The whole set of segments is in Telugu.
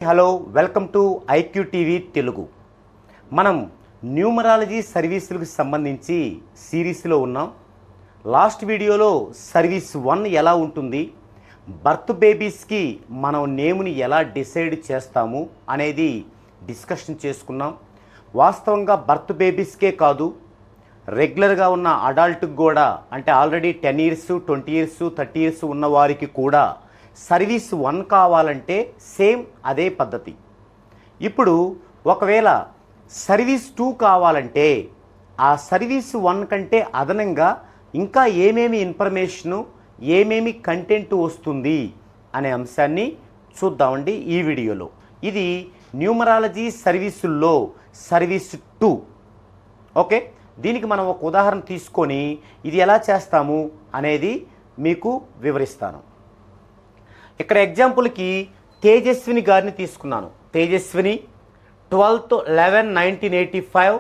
Hello welcome to IQ TV Telugu. మనం న్యూమరాలజీ సర్వీసులకు సంబంధించి సిరీస్లో ఉన్నాం. లాస్ట్ వీడియోలో సర్వీస్ 1 ఎలా ఉంటుంది, బర్త్ బేబీస్కి మనం నేమ్ని ఎలా డిసైడ్ చేస్తాము అనేది డిస్కషన్ చేసుకున్నాం. వాస్తవంగా బర్త్ బేబీస్కే కాదు, రెగ్యులర్గా ఉన్న అడల్ట్కి కూడా, అంటే ఆల్రెడీ 10 years 20 years 30 years ఉన్న వారికి కూడా సర్వీస్ 1 కావాలంటే సేమ్ అదే పద్ధతి. ఇప్పుడు ఒకవేళ సర్వీస్ 2 కావాలంటే ఆ సర్వీస్ 1 కంటే అదనంగా ఇంకా ఏమేమి ఇన్ఫర్మేషను, ఏమేమి కంటెంట్ వస్తుంది అనే అంశాన్ని చూద్దామండి ఈ వీడియోలో. ఇది న్యూమరాలజీ సర్వీసుల్లో సర్వీస్ 2. ఓకే, దీనికి మనం ఒక ఉదాహరణ తీసుకొని ఇది ఎలా చేస్తాము అనేది మీకు వివరిస్తాను. ఇక్కడ ఎగ్జాంపుల్కి తేజస్విని గారిని తీసుకున్నాను. తేజస్విని 12/11/1985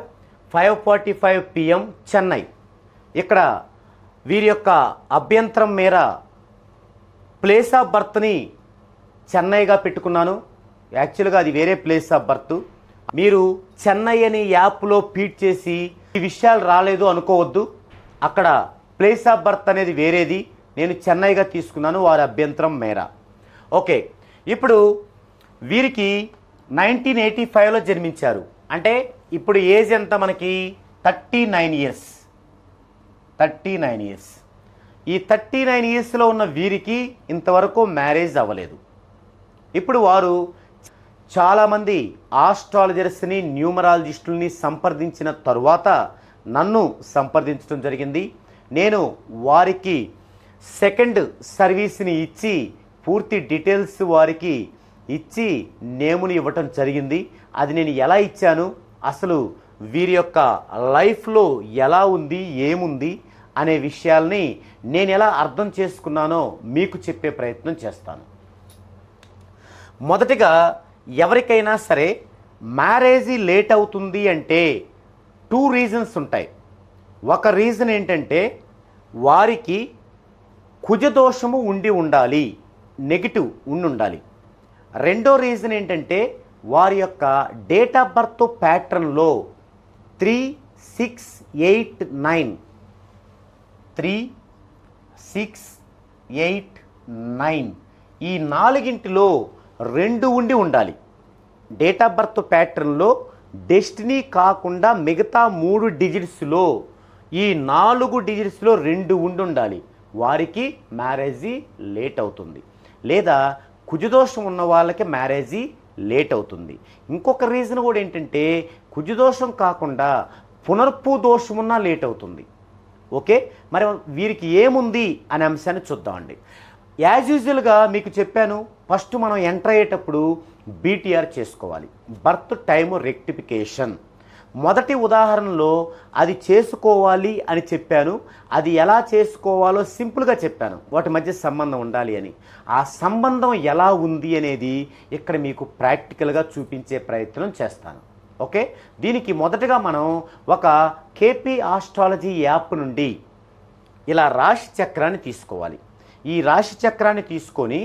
5:45 PM చెన్నై. ఇక్కడ వీరి యొక్క అభ్యంతరం మేర ప్లేస్ ఆఫ్ బర్త్ని చెన్నైగా పెట్టుకున్నాను. యాక్చువల్గా అది వేరే ప్లేస్ ఆఫ్ బర్త్. మీరు చెన్నై అని యాప్లో ఫీడ్ చేసి ఈ విషయాలు రాలేదు అనుకోవద్దు. అక్కడ ప్లేస్ ఆఫ్ బర్త్ అనేది వేరేది, నేను చెన్నైగా తీసుకున్నాను వారి అభ్యంతరం మేర. ఓకే, ఇప్పుడు వీరికి 1985లో జన్మించారు. అంటే ఇప్పుడు ఏజ్ ఎంత మనకి? 39 years. 39 years. ఈ 39 yearsలో ఉన్న వీరికి ఇంతవరకు మ్యారేజ్ అవ్వలేదు. ఇప్పుడు వారు చాలామంది ఆస్ట్రాలజర్స్ని, న్యూమరాలజిస్టుల్ని సంప్రదించిన తరువాత నన్ను సంప్రదించడం జరిగింది. నేను వారికి సెకండ్ సర్వీస్ని ఇచ్చి పూర్తి డీటెయిల్స్ వారికి ఇచ్చి నేముని ఇవ్వటం జరిగింది. అది నేను ఎలా ఇచ్చాను, అసలు వీరి యొక్క లైఫ్లో ఎలా ఉంది, ఏముంది అనే విషయాల్ని నేను ఎలా అర్థం చేసుకున్నానో మీకు చెప్పే ప్రయత్నం చేస్తాను. మొదటిగా ఎవరికైనా సరే మ్యారేజీ లేట్ అవుతుంది అంటే 2 reasons ఉంటాయి. ఒక రీజన్ ఏంటంటే వారికి కుజదోషము ఉండి ఉండాలి, నెగిటివ్ ఉండాలి. రెండో రీజన్ ఏంటంటే వారి యొక్క డేట్ ఆఫ్ బర్త్ ప్యాటర్న్లో 3, 6, 8, 9 3, 6, 8, 9 ఈ 4గింటిలో 2 ఉండాలి. డేట్ ఆఫ్ బర్త్ ప్యాటర్న్లో డెస్టినీ కాకుండా మిగతా 3 డిజిట్స్లో ఈ 4 డిజిట్స్లో 2 ఉండాలి. వారికి మ్యారేజీ లేట్ అవుతుంది. లేదా కుజదోషం ఉన్న వాళ్ళకి మ్యారేజీ లేట్ అవుతుంది. ఇంకొక రీజన్ కూడా ఏంటంటే కుజదోషం కాకుండా పునర్పు దోషం ఉన్నా లేట్ అవుతుంది. ఓకే, మరి వీరికి ఏముంది అనే అంశాన్ని చూద్దామండి. యాజ్ యూజువల్గా మీకు చెప్పాను, ఫస్ట్ మనం ఎంటర్ అయ్యేటప్పుడు BTR చేసుకోవాలి, బర్త్ టైమ్ రెక్టిఫికేషన్. మొదటి ఉదాహరణలో అది చేసుకోవాలి అని చెప్పాను. అది ఎలా చేసుకోవాలో సింపుల్గా చెప్పాను, వాటి మధ్య సంబంధం ఉండాలి అని. ఆ సంబంధం ఎలా ఉంది అనేది ఇక్కడ మీకు ప్రాక్టికల్గా చూపించే ప్రయత్నం చేస్తాను. ఓకే, దీనికి మొదటగా మనం ఒక KP ఆస్ట్రాలజీ యాప్ నుండి ఇలా రాశి చక్రాన్ని తీసుకోవాలి. ఈ రాశి చక్రాన్ని తీసుకొని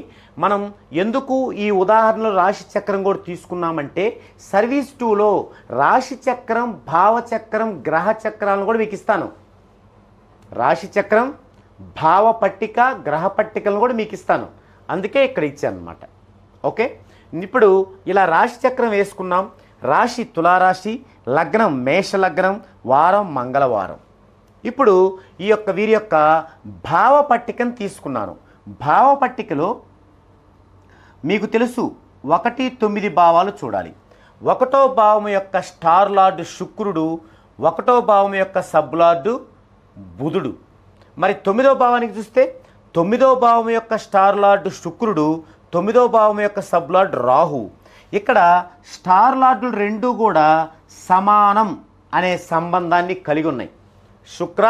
మనం ఎందుకు ఈ ఉదాహరణలో రాశి చక్రం కూడా తీసుకున్నామంటే సర్వీస్ 2లో రాశి చక్రం, భావచక్రం, గ్రహ చక్రాలను కూడా మీకు ఇస్తాను. రాశి చక్రం, భావ పట్టిక, గ్రహ పట్టికలను కూడా మీకు ఇస్తాను. అందుకే ఇక్కడ ఇచ్చాను అనమాట. ఓకే, ఇప్పుడు ఇలా రాశి చక్రం వేసుకున్నాం. రాశి తులారాశి, లగ్నం మేషలగ్నం, వారం మంగళవారం. ఇప్పుడు ఈ యొక్క వీరి యొక్క భావ పట్టికను తీసుకున్నాను. భావ పట్టికలో మీకు తెలుసు 1, 9 భావాలు చూడాలి. 1వ భావం యొక్క స్టార్ లార్డ్ శుక్రుడు, 1వ భావం యొక్క సబ్ లార్డు బుధుడు. మరి 9వ భావానికి చూస్తే 9వ భావం యొక్క స్టార్ లార్డ్ శుక్రుడు, 9వ భావం యొక్క సబ్ లార్డ్ రాహు. ఇక్కడ స్టార్ లార్డులు 2 కూడా సమానం అనే సంబంధాన్ని కలిగి ఉన్నాయి. శుక్ర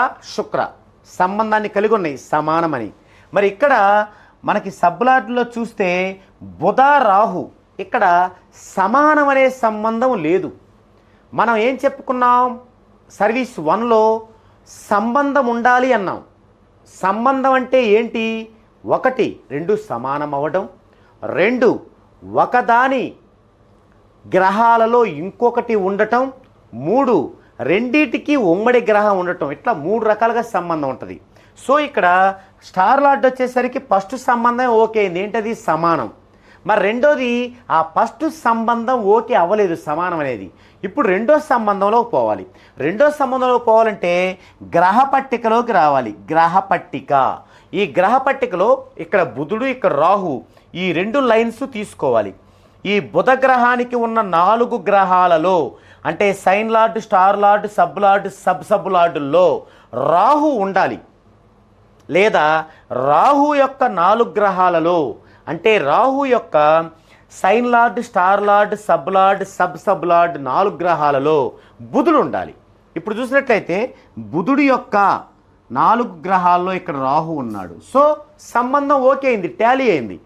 సంబంధాన్ని కలిగి ఉన్నాయి, సమానమని. మరి ఇక్కడ మనకి సబ్లాట్లో చూస్తే బుధ రాహు, ఇక్కడ సమానం అనే సంబంధం లేదు. మనం ఏం చెప్పుకున్నాం? సర్వీస్ 1లో సంబంధం ఉండాలి అన్నాం. సంబంధం అంటే ఏంటి? 1, 2 సమానం అవ్వడం, 2 ఒకదాని గ్రహాలలో ఇంకొకటి ఉండటం, 3 రెండిటికి ఉమ్మడి గ్రహం ఉండటం, ఇట్లా 3 రకాలుగా సంబంధం ఉంటుంది. సో ఇక్కడ స్టార్ లార్డ్ వచ్చేసరికి ఫస్ట్ సంబంధం ఓకే అయింది, ఏంటది సమానం. మరి రెండోది ఆ ఫస్ట్ సంబంధం ఓకే అవ్వలేదు సమానం అనేది, ఇప్పుడు రెండో సంబంధంలోకి పోవాలి. రెండో సంబంధంలోకి పోవాలంటే గ్రహ పట్టికలోకి రావాలి. గ్రహ పట్టిక, ఈ గ్రహ పట్టికలో ఇక్కడ బుధుడు, ఇక్కడ రాహు, ఈ 2 లైన్స్ తీసుకోవాలి. ఈ బుధ గ్రహానికి ఉన్న 4 గ్రహాలలో అంటే sign lord, star lord, sub lord, sub లార్డుల్లో రాహు ఉండాలి. లేదా రాహు యొక్క 4 గ్రహాలలో అంటే రాహు యొక్క sign lord, star lord, sub lord, sub lord 4 గ్రహాలలో బుధుడు ఉండాలి. ఇప్పుడు చూసినట్లయితే బుధుడు యొక్క 4 గ్రహాల్లో ఇక్కడ రాహు ఉన్నాడు. సో సంబంధం ఓకే అయింది, టాలీ అయింది.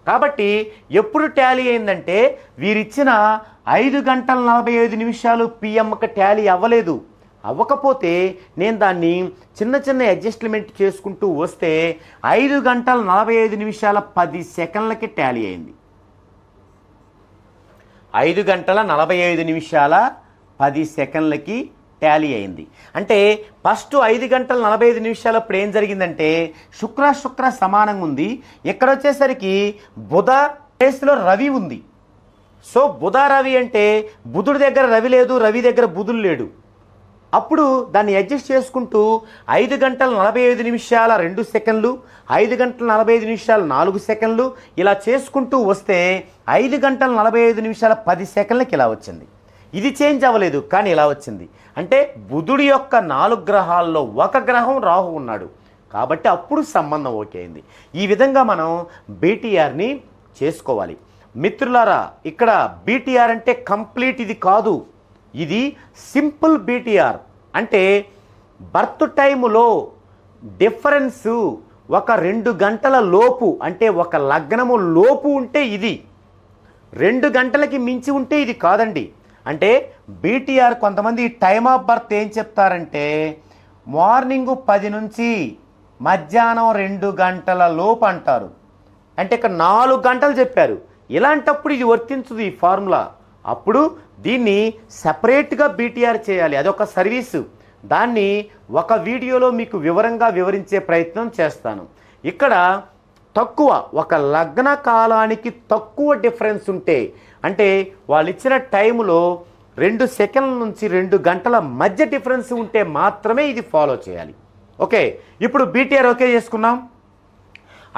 కాబట్టి ఎప్పుడు టాలీ అయిందంటే వీరిచ్చిన 5 గంటల 45 నిమిషాలు పిఎంకి టాలీ అవ్వలేదు. అవ్వకపోతే నేను దాన్ని చిన్న అడ్జస్ట్మెంట్ చేసుకుంటూ వస్తే 5 గంటల 45 నిమిషాల 10 సెకండ్లకి టాలీ అయింది. 5 గంటల 45 నిమిషాల 10 సెకండ్లకి టాలీ అయింది. అంటే ఫస్ట్ 5 గంటల 45 నిమిషాలప్పుడు ఏం జరిగిందంటే శుక్ర సమానంగా ఉంది. ఇక్కడ వచ్చేసరికి బుధ ప్లేస్లో రవి ఉంది. సో బుధ రవి అంటే బుధుడి దగ్గర రవి లేదు, రవి దగ్గర బుధుడు లేడు. అప్పుడు దాన్ని అడ్జస్ట్ చేసుకుంటూ 5 గంటల 45 నిమిషాల 2 సెకండ్లు, 5 గంటల 45 నిమిషాలు 4 సెకండ్లు ఇలా చేసుకుంటూ వస్తే 5 గంటల 45 నిమిషాల 10 సెకండ్లకి ఇలా వచ్చింది. ఇది చేంజ్ అవ్వలేదు, కానీ ఇలా వచ్చింది. అంటే బుధుడి యొక్క 4 గ్రహాల్లో ఒక గ్రహం రాహు ఉన్నాడు కాబట్టి అప్పుడు సంబంధం ఓకే అయింది. ఈ విధంగా మనం బీటీఆర్ని చేసుకోవాలి. మిత్రులారా, ఇక్కడ బీటీఆర్ అంటే కంప్లీట్ ఇది కాదు, ఇది సింపుల్ బీటీఆర్. అంటే బర్త్ టైములో డిఫరెన్సు ఒక 2 గంటల లోపు, అంటే ఒక లగ్నము లోపు ఉంటే ఇది, 2 గంటలకి మించి ఉంటే ఇది కాదండి. అంటే బీటీఆర్ కొంతమంది టైమ్ ఆఫ్ బర్త్ ఏం చెప్తారంటే మార్నింగ్ 10 నుంచి మధ్యాహ్నం 2 గంటల లోపు అంటారు. అంటే ఇక్కడ 4 గంటలు చెప్పారు. ఇలాంటప్పుడు ఇది వర్తించదు ఈ ఫార్ములా. అప్పుడు దీన్ని సపరేట్గా బీటీఆర్ చేయాలి, అదొక సర్వీసు. దాన్ని ఒక వీడియోలో మీకు వివరంగా వివరించే ప్రయత్నం చేస్తాను. ఇక్కడ తక్కువ, ఒక లగ్న కాలానికి తక్కువ డిఫరెన్స్ ఉంటే, అంటే వాళ్ళు ఇచ్చిన టైంలో 2 సెకండ్ల నుంచి 2 గంటల మధ్య డిఫరెన్స్ ఉంటే మాత్రమే ఇది ఫాలో చేయాలి. ఓకే, ఇప్పుడు బీటీఆర్ ఓకే చేసుకున్నాం.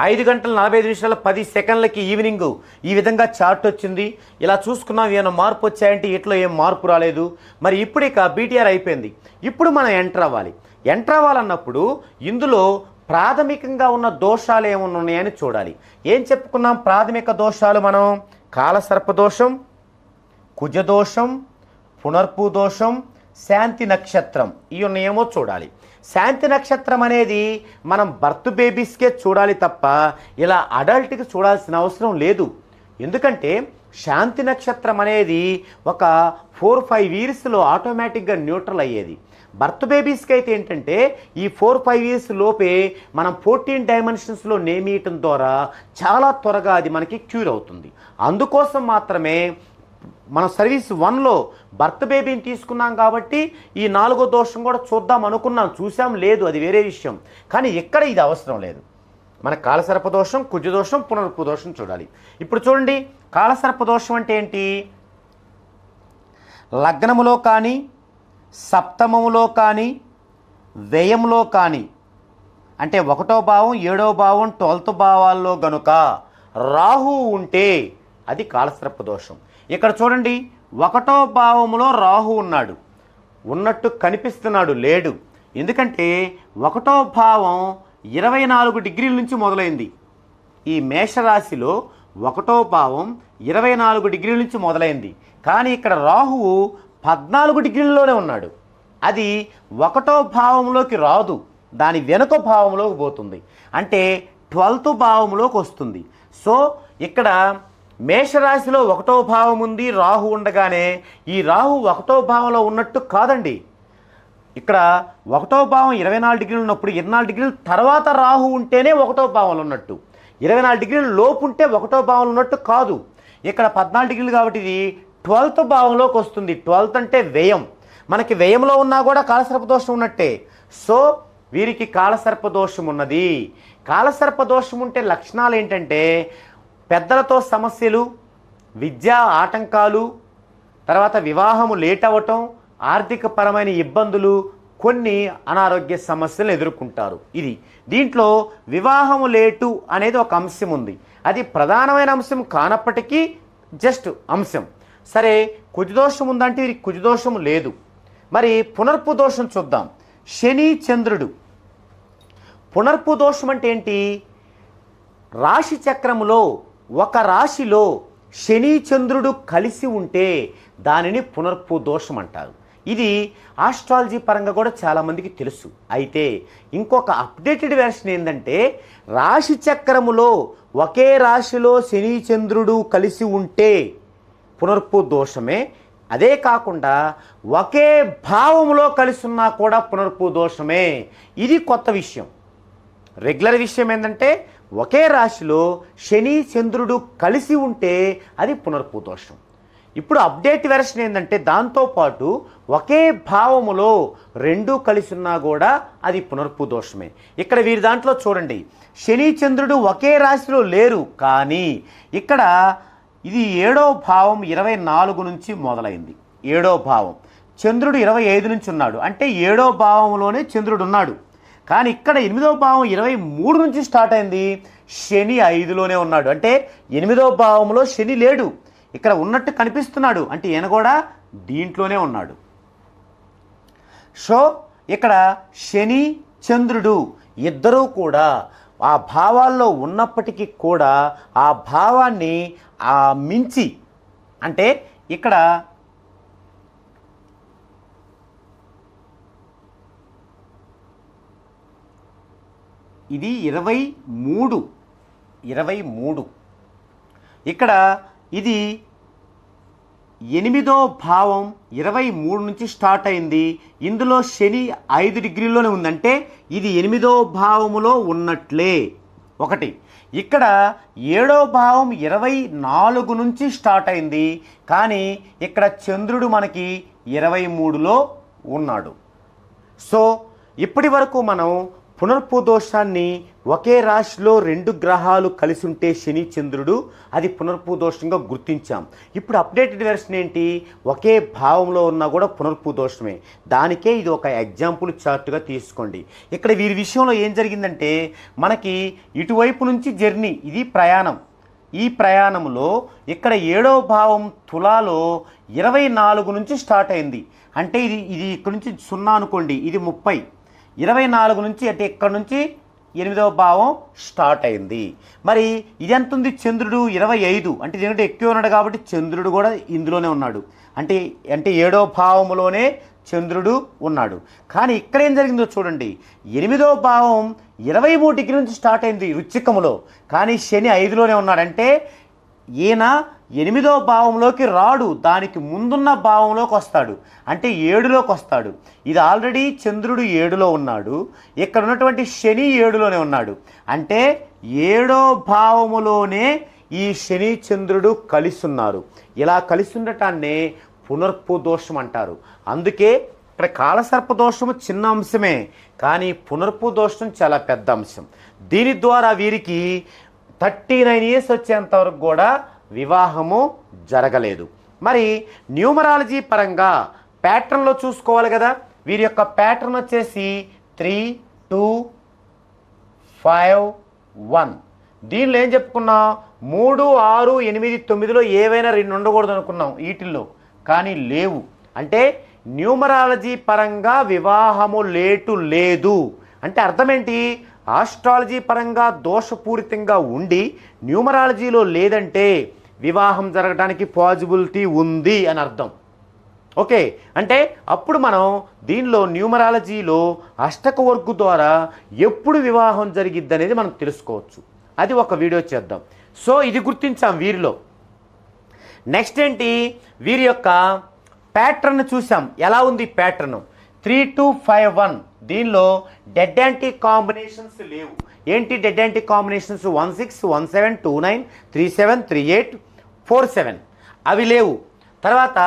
5 గంటల 45 నిమిషాల 10 సెకండ్లకి ఈవినింగ్ ఈ విధంగా చార్ట్ వచ్చింది. ఇలా చూసుకున్నాం, ఏమైనా మార్పు వచ్చాయంటే ఇట్లా ఏం మార్పు రాలేదు. మరి ఇప్పుడు ఇక బీటీఆర్ అయిపోయింది. ఇప్పుడు మనం ఎంటర్ అవ్వాలి. ఎంటర్ అవ్వాలన్నప్పుడు ఇందులో ప్రాథమికంగా ఉన్న దోషాలు ఏమన్నా ఉన్నాయని చూడాలి. ఏం చెప్పుకున్నాం ప్రాథమిక దోషాలు మనం? కాలసర్పదోషం, కుజదోషం, పునర్పు దోషం, శాంతి నక్షత్రం. ఇవి ఉన్నాయేమో చూడాలి. శాంతి నక్షత్రం అనేది మనం బర్త్ బేబీస్కే చూడాలి తప్ప ఇలా అడల్ట్కి చూడాల్సిన అవసరం లేదు. ఎందుకంటే శాంతి నక్షత్రం అనేది ఒక 4-5 ఇయర్స్లో ఆటోమేటిక్గా న్యూట్రల్ అయ్యేది. బర్త్ బేబీస్కి అయితే ఏంటంటే ఈ 4-5 ఇయర్స్ లోపే మనం 14 డైమెన్షన్స్లో నేమియటం ద్వారా చాలా త్వరగా అది మనకి క్యూర్ అవుతుంది. అందుకోసం మాత్రమే మన సర్వీస్ 1లో బర్త్ బేబీని తీసుకున్నాం కాబట్టి ఈ 4వ దోషం కూడా చూద్దాం అనుకున్నాం, చూసాం, లేదు, అది వేరే విషయం. కానీ ఎక్కడ ఇది అవసరం లేదు. మన కాలసర్పదోషం, కుజదోషం, పునర్పు దోషం చూడాలి. ఇప్పుడు చూడండి, కాలసర్పదోషం అంటే ఏంటి? లగ్నములో కానీ, సప్తమములో కానీ, వ్యయంలో కానీ, అంటే 1వ భావం, 7వ భావం, 12th భావాల్లో గనుక రాహు ఉంటే అది కాలసర్పదోషం. ఇక్కడ చూడండి, 1వ భావములో రాహు ఉన్నాడు, ఉన్నట్టు కనిపిస్తున్నాడు, లేడు. ఎందుకంటే 1వ భావం 24 డిగ్రీల నుంచి మొదలైంది. ఈ మేషరాశిలో 1వ భావం 24 డిగ్రీల నుంచి మొదలైంది. కానీ ఇక్కడ రాహువు 14 డిగ్రీల్లోనే ఉన్నాడు. అది 1వ భావంలోకి రాదు, దాని వెనుక భావంలోకి పోతుంది, అంటే 12th భావంలోకి వస్తుంది. సో ఇక్కడ మేషరాశిలో 1వ భావం ఉంది, రాహు ఉండగానే ఈ రాహు 1వ భావంలో ఉన్నట్టు కాదండి. ఇక్కడ 1వ భావం 24 డిగ్రీలు ఉన్నప్పుడు 24 డిగ్రీల తర్వాత రాహు ఉంటేనే 1వ భావంలో ఉన్నట్టు, 24 డిగ్రీల లోపు ఉంటే 1వ భావంలో ఉన్నట్టు కాదు. ఇక్కడ 14 డిగ్రీలు కాబట్టి ఇది 12th భావంలోకి వస్తుంది. 12th అంటే వ్యయం. మనకి వ్యయంలో ఉన్నా కూడా కాలసర్పదోషం ఉన్నట్టే. సో వీరికి కాలసర్పదోషం ఉన్నది. కాలసర్పదోషం ఉంటే లక్షణాలు ఏంటంటే పెద్దలతో సమస్యలు, విద్యా ఆటంకాలు, తర్వాత వివాహము లేట్ అవ్వటం, ఆర్థిక పరమైన ఇబ్బందులు, కొన్ని అనారోగ్య సమస్యలు ఎదుర్కొంటారు. దీంట్లో వివాహము లేటు అనేది ఒక అంశం ఉంది. అది ప్రధానమైన అంశం కానప్పటికీ జస్ట్ అంశం. సరే, కుజదోషం ఉందంటే వీరికి కుజదోషం లేదు. మరి పునర్పు దోషం చూద్దాం. శని చంద్రుడు. పునర్పు దోషం అంటే ఏంటి? రాశి చక్రములో ఒక రాశిలో శని చంద్రుడు కలిసి ఉంటే దానిని పునర్పు దోషం అంటారు. ఇది ఆస్ట్రాలజీ పరంగా కూడా చాలామందికి తెలుసు. అయితే ఇంకొక అప్డేటెడ్ వెర్షన్ ఏంటంటే రాశి చక్రములో ఒకే రాశిలో శని చంద్రుడు కలిసి ఉంటే పునర్పు దోషమే. అదే కాకుండా ఒకే భావంలో కలిసి ఉన్నా కూడా పునర్పు దోషమే. ఇది కొత్త విషయం. రెగ్యులర్ విషయం ఏంటంటే ఒకే రాశిలో శని చంద్రుడు కలిసి ఉంటే అది పునర్పు దోషం. ఇప్పుడు అప్డేట్ వెర్షన్ ఏంటంటే దాంతోపాటు ఒకే భావములో రెండూ కలిసి ఉన్నా కూడా అది పునర్పు దోషమే. ఇక్కడ వీరి దాంట్లో చూడండి, శని చంద్రుడు ఒకే రాశిలో లేరు, కానీ ఇక్కడ ఇది 7వ భావం 24 నుంచి మొదలైంది. 7వ భావం చంద్రుడు 25 నుంచి ఉన్నాడు, అంటే 7వ భావంలోనే చంద్రుడు ఉన్నాడు. కానీ ఇక్కడ 8వ భావం 23 నుంచి స్టార్ట్ అయింది, శని 5లోనే ఉన్నాడు. అంటే 8వ భావంలో శని లేడు, ఇక్కడ ఉన్నట్టు కనిపిస్తున్నాడు, అంటే ఈయన కూడా దీంట్లోనే ఉన్నాడు. సో ఇక్కడ శని చంద్రుడు ఇద్దరూ కూడా ఆ భావాల్లో ఉన్నప్పటికీ కూడా ఆ భావాన్ని మించి, అంటే ఇక్కడ ఇది 23 ఇక్కడ ఇది 8వ భావం 23 నుంచి స్టార్ట్ అయింది. ఇందులో శని 5 డిగ్రీలోనే ఉందంటే ఇది 8వ భావములో ఉన్నట్లే. ఒకటి ఇక్కడ 7వ భావం 24 నుంచి స్టార్ట్ అయింది, కానీ ఇక్కడ చంద్రుడు మనకి 23లో ఉన్నాడు. సో ఇప్పటి వరకు మనం పునర్పు దోషాన్ని ఒకే రాశిలో 2 గ్రహాలు కలిసి ఉంటే శని చంద్రుడు అది పునర్పు దోషంగా గుర్తించాం. ఇప్పుడు అప్డేటెడ్ వెర్షన్ ఏంటి? ఒకే భావంలో ఉన్నా కూడా పునర్పు దోషమే. దానికే ఇది ఒక ఎగ్జాంపుల్ చార్ట్గా తీసుకోండి. ఇక్కడ వీరి విషయంలో ఏం జరిగిందంటే మనకి ఇటువైపు నుంచి జర్నీ, ఇది ప్రయాణం. ఈ ప్రయాణంలో ఇక్కడ 7వ భావం తులాలో 24 నుంచి స్టార్ట్ అయింది, అంటే ఇది ఇక్కడ నుంచి 0 అనుకోండి, ఇది 30. 24 నుంచి అంటే ఇక్కడ నుంచి 8వ భావం స్టార్ట్ అయింది. మరి ఇది ఎంత ఉంది? చంద్రుడు 25, అంటే దీనికంటే ఎక్కువ ఉన్నాడు కాబట్టి చంద్రుడు కూడా ఇందులోనే ఉన్నాడు, అంటే 7వ భావంలోనే చంద్రుడు ఉన్నాడు. కానీ ఇక్కడ ఏం జరిగిందో చూడండి, 8వ భావం 23 డిగ్రీ నుంచి స్టార్ట్ అయింది వృశ్చికములో, కానీ శని 5లోనే ఉన్నాడంటే ఈయన 8వ భావంలోకి రాడు, దానికి ముందున్న భావంలోకి వస్తాడు, అంటే 7లోకి వస్తాడు. ఇది ఆల్రెడీ చంద్రుడు 7లో ఉన్నాడు, ఇక్కడ ఉన్నటువంటి శని 7లోనే ఉన్నాడు, అంటే 7వ భావములోనే ఈ శని చంద్రుడు కలిసి ఉన్నారు. ఇలా కలిసి ఉండటాన్నే పునర్పు దోషం అంటారు. అందుకే ఇక్కడ కాలసర్ప దోషము చిన్న అంశమే, కానీ పునర్పు దోషం చాలా పెద్ద అంశం. దీని ద్వారా వీరికి 39 ఇయర్స్ వచ్చేంత వరకు కూడా వివాహము జరగలేదు. మరి న్యూమరాలజీ పరంగా ప్యాటర్న్లో చూసుకోవాలి కదా. వీరి యొక్క ప్యాటర్న్ వచ్చేసి 3, 2, 5, 1. దీనిలో ఏం చెప్పుకున్నాం? 3, 6, 8, 9లో ఏవైనా 2 ఉండకూడదు అనుకున్నాం వీటిల్లో, కానీ లేవు. అంటే న్యూమరాలజీ పరంగా వివాహము లేటు లేదు అంటే అర్థం ఏంటి? ఆస్ట్రాలజీ పరంగా దోషపూరితంగా ఉండి న్యూమరాలజీలో లేదంటే వివాహం జరగడానికి పాజిబిలిటీ ఉంది అని అర్థం. ఓకే, అంటే అప్పుడు మనం దీనిలో న్యూమరాలజీలో అష్టక వర్గు ద్వారా ఎప్పుడు వివాహం జరిగిద్ది అనేది మనం తెలుసుకోవచ్చు. అది ఒక వీడియో చేద్దాం. సో ఇది గుర్తించాం వీరిలో. నెక్స్ట్ ఏంటి? వీరి యొక్క ప్యాటర్న్ చూసాం. ఎలా ఉంది ప్యాటర్న్? 3, 2, 5, 1. దీనిలో డెడ్ యాంటీ కాంబినేషన్స్ లేవు. ఏంటి డెడ్ యాంటీ కాంబినేషన్స్? 16, 17, 29, 37, 38, 47 అవి లేవు. తర్వాత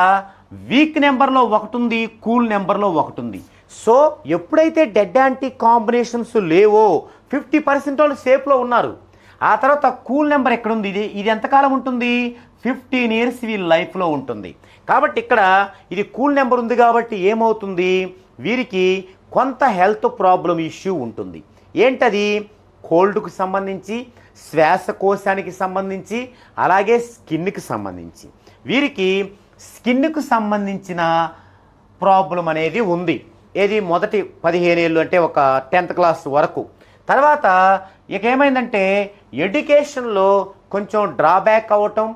వీక్ నెంబర్లో ఒకటి ఉంది, కూల్ నెంబర్లో ఒకటి ఉంది. సో ఎప్పుడైతే డెడ్ యాంటీ కాంబినేషన్స్ లేవో 50% వాళ్ళు సేఫ్లో ఉన్నారు. ఆ తర్వాత కూల్ నెంబర్ ఎక్కడుంది, ఇది ఎంతకాలం ఉంటుంది, 15 ఇయర్స్ వీళ్ళ లైఫ్లో ఉంటుంది. కాబట్టి ఇక్కడ ఇది కూల్ నెంబర్ ఉంది కాబట్టి ఏమవుతుంది, వీరికి కొంత హెల్త్ ప్రాబ్లం ఇష్యూ ఉంటుంది. ఏంటది, కోల్డ్కు సంబంధించి, శ్వాసకోశానికి సంబంధించి, అలాగే స్కిన్కి సంబంధించి. వీరికి స్కిన్కు సంబంధించిన ప్రాబ్లం అనేది ఉంది. ఏది, మొదటి 15 ఏళ్ళు అంటే ఒక 10th క్లాస్ వరకు. తర్వాత ఇక ఏమైందంటే ఎడ్యుకేషన్లో కొంచెం డ్రాబ్యాక్ అవ్వటం,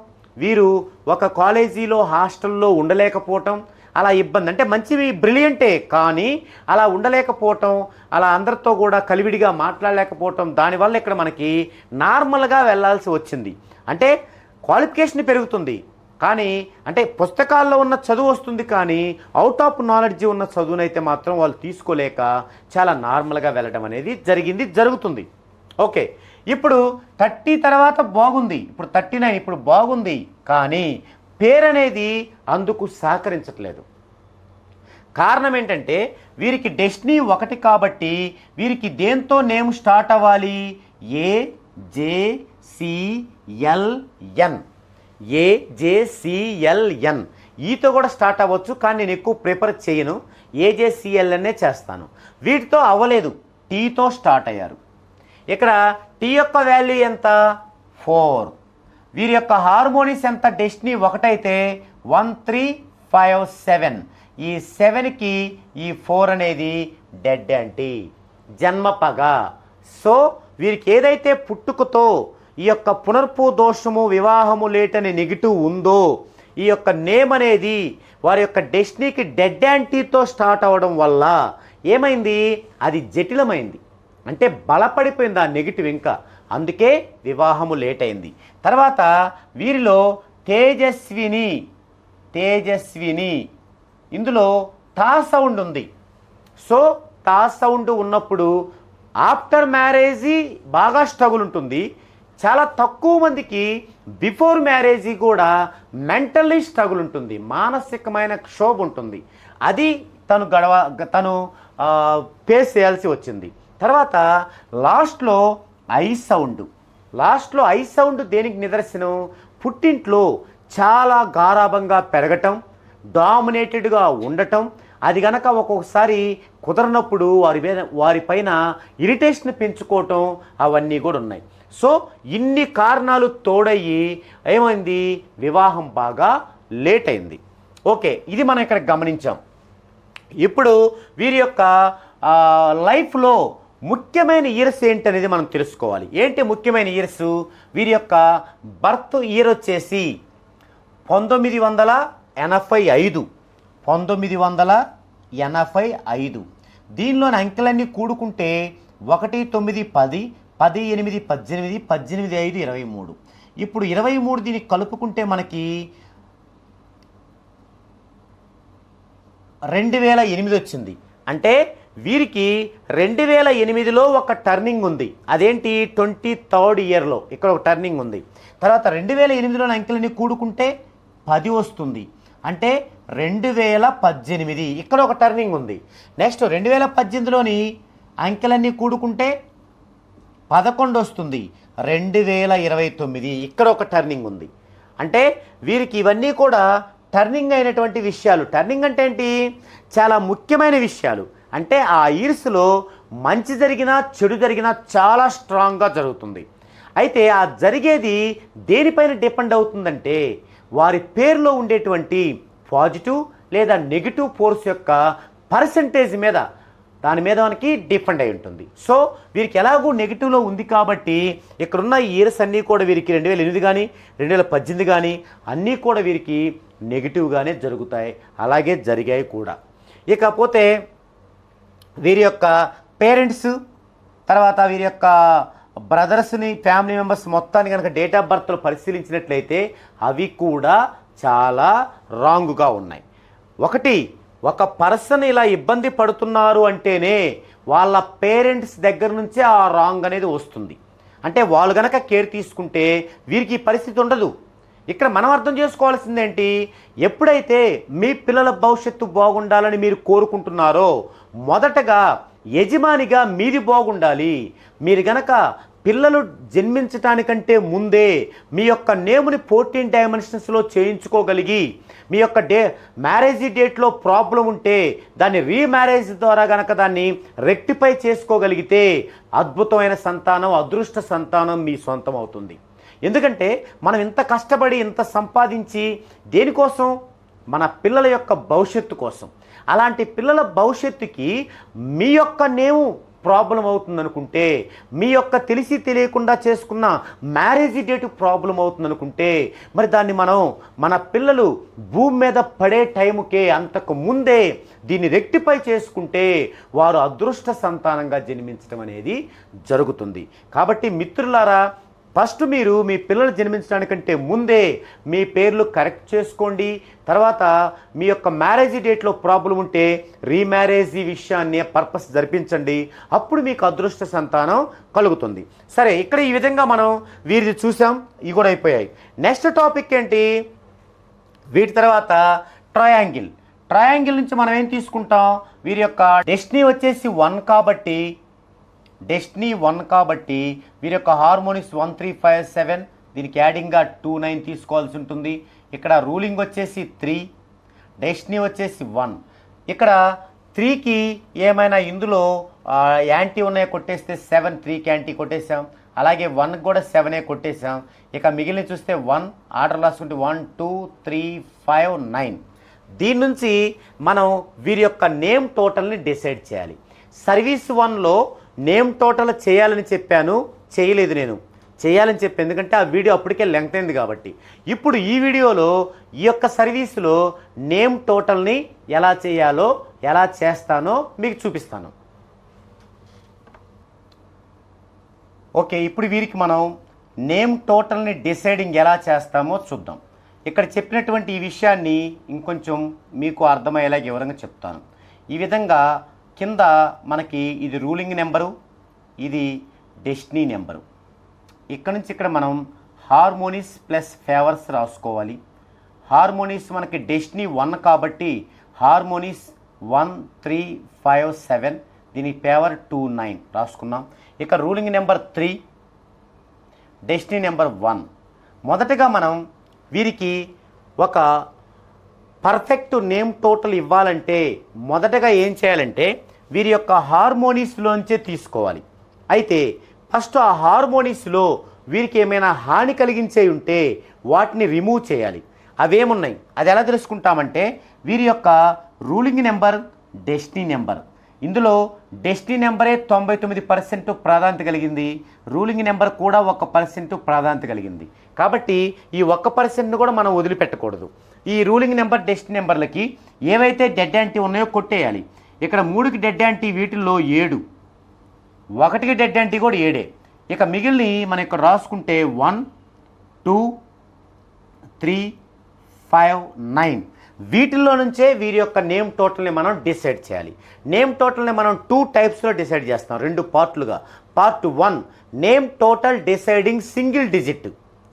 వీరు ఒక కాలేజీలో హాస్టల్లో ఉండలేకపోవటం, అలా ఇబ్బంది. అంటే మంచివి బ్రిలియంటే కానీ అలా ఉండలేకపోవటం, అలా అందరితో కూడా కలివిడిగా మాట్లాడలేకపోవటం, దానివల్ల ఇక్కడ మనకి నార్మల్గా వెళ్ళాల్సి వచ్చింది. అంటే క్వాలిఫికేషన్ పెరుగుతుంది కానీ, అంటే పుస్తకాల్లో ఉన్న చదువు వస్తుంది కానీ అవుట్ ఆఫ్ నాలెడ్జ్ ఉన్న చదువునైతే మాత్రం వాళ్ళు తీసుకోలేక చాలా నార్మల్గా వెళ్ళడం అనేది జరుగుతుంది. ఓకే, ఇప్పుడు 30 తర్వాత బాగుంది, ఇప్పుడు 39, ఇప్పుడు బాగుంది కానీ పేరు అనేది అందుకు సహకరించట్లేదు. కారణం ఏంటంటే వీరికి డెస్టినీ ఒకటి కాబట్టి వీరికి దేంతో నేమ్ స్టార్ట్ అవ్వాలి, AJCLN. AJCLN ఈతో కూడా స్టార్ట్ అవ్వచ్చు కానీ నేను ఎక్కువ ప్రిఫర్ చేయను, AJCLNే చేస్తాను. వీటితో అవ్వలేదు, టీతో స్టార్ట్ అయ్యారు. ఇక్కడ టీ యొక్క వాల్యూ ఎంత, 4. వీరి యొక్క హార్మోనిస్ ఎంత, డెస్టినీ ఒకటైతే 1 3 5 7. ఈ 7కి ఈ 4 అనేది డెడ్ యాంటీ, జన్మపగ. సో వీరికి ఏదైతే పుట్టుకతో ఈ యొక్క పునర్పు దోషము, వివాహము లేటని నెగిటివ్ ఉందో, ఈ యొక్క నేమ్ అనేది వారి యొక్క డెస్టినీకి డెడ్ యాంటీతో స్టార్ట్ అవ్వడం వల్ల ఏమైంది, అది జటిలమైంది. అంటే బలపడిపోయింది ఆ నెగిటివ్ ఇంకా, అందుకే వివాహము లేట్ అయింది. తర్వాత వీరిలో తేజస్విని ఇందులో టా సౌండ్ ఉంది. సో టా సౌండ్ ఉన్నప్పుడు ఆఫ్టర్ మ్యారేజీ బాగా స్ట్రగుల్ ఉంటుంది. చాలా తక్కువ మందికి బిఫోర్ మ్యారేజీ కూడా మెంటల్లీ స్ట్రగుల్ ఉంటుంది, మానసికమైన క్షోభ ఉంటుంది. అది తను ఫేస్ చేయాల్సి వచ్చింది. తర్వాత లాస్ట్లో ఐ సౌండ్ దేనికి నిదర్శనం, పుట్టింట్లో చాలా గారాభంగా పెరగటం, డామినేటెడ్గా ఉండటం, అది గనక ఒక్కొక్కసారి కుదరనప్పుడు వారిపైన ఇరిటేషన్ పెంచుకోవటం, అవన్నీ కూడా ఉన్నాయి. సో ఇన్ని కారణాలు తోడయ్యి ఏమైంది, వివాహం బాగా లేట్ అయింది. ఓకే, ఇది మనం ఇక్కడ గమనించాం. ఇప్పుడు వీరి యొక్క లైఫ్లో ముఖ్యమైన ఇయర్స్ ఏంటనేది మనం తెలుసుకోవాలి. ఏంటి ముఖ్యమైన ఇయర్స్, వీరి యొక్క బర్త్ ఇయర్ వచ్చేసి 1985. దీనిలోని అంకెలన్నీ కూడుకుంటే 1 9 10 10 8 18 18 5 23. ఇప్పుడు 23 దీనికి కలుపుకుంటే మనకి 2008 వచ్చింది. అంటే వీరికి 2008లో ఒక టర్నింగ్ ఉంది. అదేంటి, 23rd ఇయర్లో ఇక్కడ ఒక టర్నింగ్ ఉంది. తర్వాత 2008లోని అంకెలన్నీ కూడుకుంటే 10 వస్తుంది. అంటే 2018 ఇక్కడ ఒక టర్నింగ్ ఉంది. నెక్స్ట్ 2018లోని అంకెలన్నీ కూడుకుంటే 11 వస్తుంది. 2029 ఇక్కడ ఒక టర్నింగ్ ఉంది. అంటే వీరికి ఇవన్నీ కూడా టర్నింగ్ అయినటువంటి విషయాలు. టర్నింగ్ అంటే ఏంటి, చాలా ముఖ్యమైన విషయాలు. అంటే ఆ ఇయర్స్లో మంచి జరిగినా చెడు జరిగినా చాలా స్ట్రాంగ్గా జరుగుతుంది. అయితే ఆ జరిగేది దేనిపైన డిపెండ్ అవుతుందంటే వారి పేరులో ఉండేటువంటి పాజిటివ్ లేదా నెగిటివ్ ఫోర్స్ యొక్క పర్సంటేజ్ మీద, దాని మీద మనకి డిపెండ్ అయి ఉంటుంది. సో వీరికి ఎలాగూ నెగిటివ్లో ఉంది కాబట్టి ఇక్కడున్న ఇయర్స్ అన్నీ కూడా వీరికి 2008 కానీ 2018 కానీ అన్నీ కూడా వీరికి నెగిటివ్గానే జరుగుతాయి, అలాగే జరిగాయి కూడా. ఇకపోతే వీరి యొక్క పేరెంట్స్, తర్వాత వీరి యొక్క బ్రదర్స్ని, ఫ్యామిలీ మెంబర్స్ మొత్తాన్ని కనుక డేట్ ఆఫ్ బర్త్లో పరిశీలించినట్లయితే అవి కూడా చాలా రాంగ్గా ఉన్నాయి. ఒక పర్సన్ ఇలా ఇబ్బంది పడుతున్నారు అంటేనే వాళ్ళ పేరెంట్స్ దగ్గర నుంచే ఆ రాంగ్ అనేది వస్తుంది. అంటే వాళ్ళు కనుక కేర్ తీసుకుంటే వీరికి ఈ పరిస్థితి ఉండదు. ఇక్కడ మనం అర్థం చేసుకోవాల్సిందేంటి, ఎప్పుడైతే మీ పిల్లల భవిష్యత్తు బాగుండాలని మీరు కోరుకుంటున్నారో మొదటగా యజమానిగా మీది బాగుండాలి. మీరు గనక పిల్లలు జన్మించటానికంటే ముందే మీ యొక్క నేముని 14 డైమెన్షన్స్లో చేయించుకోగలిగి మీ యొక్క మ్యారేజ్ డేట్లో ప్రాబ్లం ఉంటే దాన్ని రీమ్యారేజ్ ద్వారా గనక దాన్ని రెక్టిఫై చేసుకోగలిగితే అద్భుతమైన సంతానం, అదృష్ట సంతానం మీ సొంతం అవుతుంది. ఎందుకంటే మనం ఇంత కష్టపడి ఇంత సంపాదించి దేనికోసం, మన పిల్లల యొక్క భవిష్యత్తు కోసం. అలాంటి పిల్లల భవిష్యత్తుకి మీ యొక్క నేము ప్రాబ్లం అవుతుందనుకుంటే, మీ యొక్క తెలిసి తెలియకుండా చేసుకున్న మ్యారేజ్ డేట్ ప్రాబ్లం అవుతుందనుకుంటే, మరి దాన్ని మనం మన పిల్లలు భూమి మీద పడే టైంకే అంతకు ముందే దీన్ని రెక్టిఫై చేసుకుంటే వారు అదృష్ట సంతానంగా జన్మించడం అనేది జరుగుతుంది. కాబట్టి మిత్రులారా, ఫస్ట్ మీరు మీ పిల్లలు జన్మించడానికంటే ముందే మీ పేర్లు కరెక్ట్ చేసుకోండి. తర్వాత మీ యొక్క మ్యారేజ్ డేట్లో ప్రాబ్లం ఉంటే రీమ్యారేజ్ విషయాన్ని పర్పస్ జరిపించండి. అప్పుడు మీకు అదృష్ట సంతానం కలుగుతుంది. సరే, ఇక్కడ ఈ విధంగా మనం వీరిది చూసాం, ఇవి కూడా అయిపోయాయి. నెక్స్ట్ టాపిక్ ఏంటి, వీటి తర్వాత ట్రయాంగిల్ నుంచి మనం ఏం తీసుకుంటాం, వీరి యొక్క డెస్టినీ వచ్చేసి 1 కాబట్టి వీరి యొక్క హార్మోనిక్స్ 1 3 5 7, దీనికి యాడింగ్గా 2 9 తీసుకోవాల్సి ఉంటుంది. ఇక్కడ రూలింగ్ వచ్చేసి 3, డెస్టినీ వచ్చేసి 1. ఇక్కడ 3కి ఏమైనా ఇందులో యాంటీ ఉన్నాయో కొట్టేస్తే 7, 3కి యాంటీ కొట్టేసాం. అలాగే 1కి కూడా 7 కొట్టేసాం. ఇక మిగిలిన చూస్తే 1 ఆర్డర్ రాసుకుంటే 1 2 3 5 9. దీని నుంచి మనం వీరి యొక్క నేమ్ టోటల్ని డిసైడ్ చేయాలి. సర్వీస్ 1లో నేమ్ టోటల్ చేయాలని చెప్పాను, చేయలేదు. నేను చేయాలని చెప్పి, ఎందుకంటే ఆ వీడియో అప్పటికే లెంగ్త్ అయింది కాబట్టి. ఇప్పుడు ఈ వీడియోలో ఈ యొక్క సర్వీసులో నేమ్ టోటల్ని ఎలా చేయాలో, ఎలా చేస్తానో మీకు చూపిస్తాను. ఓకే, ఇప్పుడు వీరికి మనం నేమ్ టోటల్ని డిసైడింగ్ ఎలా చేస్తామో చూద్దాం. ఇక్కడ చెప్పినటువంటి ఈ విషయాన్ని ఇంకొంచెం మీకు అర్థమయ్యేలా వివరంగా చెప్తాను. ఈ విధంగా కింద మనకి ఇది రూలింగ్ నెంబరు, ఇది డెస్టినీ నెంబరు. ఇక్కడ నుంచి ఇక్కడ మనం హార్మోనిస్ ప్లస్ ఫేవర్స్ రాసుకోవాలి. హార్మోనిస్ మనకి డెస్టినీ 1 కాబట్టి హార్మోనిస్ 1 3 5 7, దీని ఫేవర్ 2 9 రాసుకున్నాం. ఇక రూలింగ్ నెంబర్ 3, డెస్టినీ నెంబర్ 1. మొదటగా మనం వీరికి ఒక పర్ఫెక్ట్ నేమ్ టోటల్ ఇవ్వాలంటే మొదటగా ఏం చేయాలంటే వీరి యొక్క హార్మోనిస్లోంచే తీసుకోవాలి. అయితే ఫస్ట్ ఆ హార్మోనిస్లో వీరికి ఏమైనా హాని కలిగించే ఉంటే వాటిని రిమూవ్ చేయాలి. అవేమున్నాయి, అది ఎలా తెలుసుకుంటామంటే వీరి యొక్క రూలింగ్ నెంబర్, డెస్టినీ నెంబర్. ఇందులో డెస్టినీ నెంబరే 99% ప్రాధాన్యత కలిగింది, రూలింగ్ నెంబర్ కూడా 1% ప్రాధాన్యత కలిగింది. కాబట్టి ఈ 1%ను కూడా మనం వదిలిపెట్టకూడదు. ఈ రూలింగ్ నెంబర్, డెస్టినీ నెంబర్లకి ఏవైతే డెడ్ యాంటీ ఉన్నాయో కొట్టేయాలి. ఇక్కడ 3కి డెడ్ యాంటీ, వీటిల్లో 7, 1కి డెడ్ యాంటీ కూడా 7. ఇక మిగిలిన మనం ఇక్కడ రాసుకుంటే 1 2 3 5 9. వీటిల్లో నుంచే వీరి యొక్క నేమ్ టోటల్ని మనం డిసైడ్ చేయాలి. నేమ్ టోటల్ని మనం 2 టైప్స్లో డిసైడ్ చేస్తాం, 2 పార్ట్లుగా. Part 1 name total deciding single digit,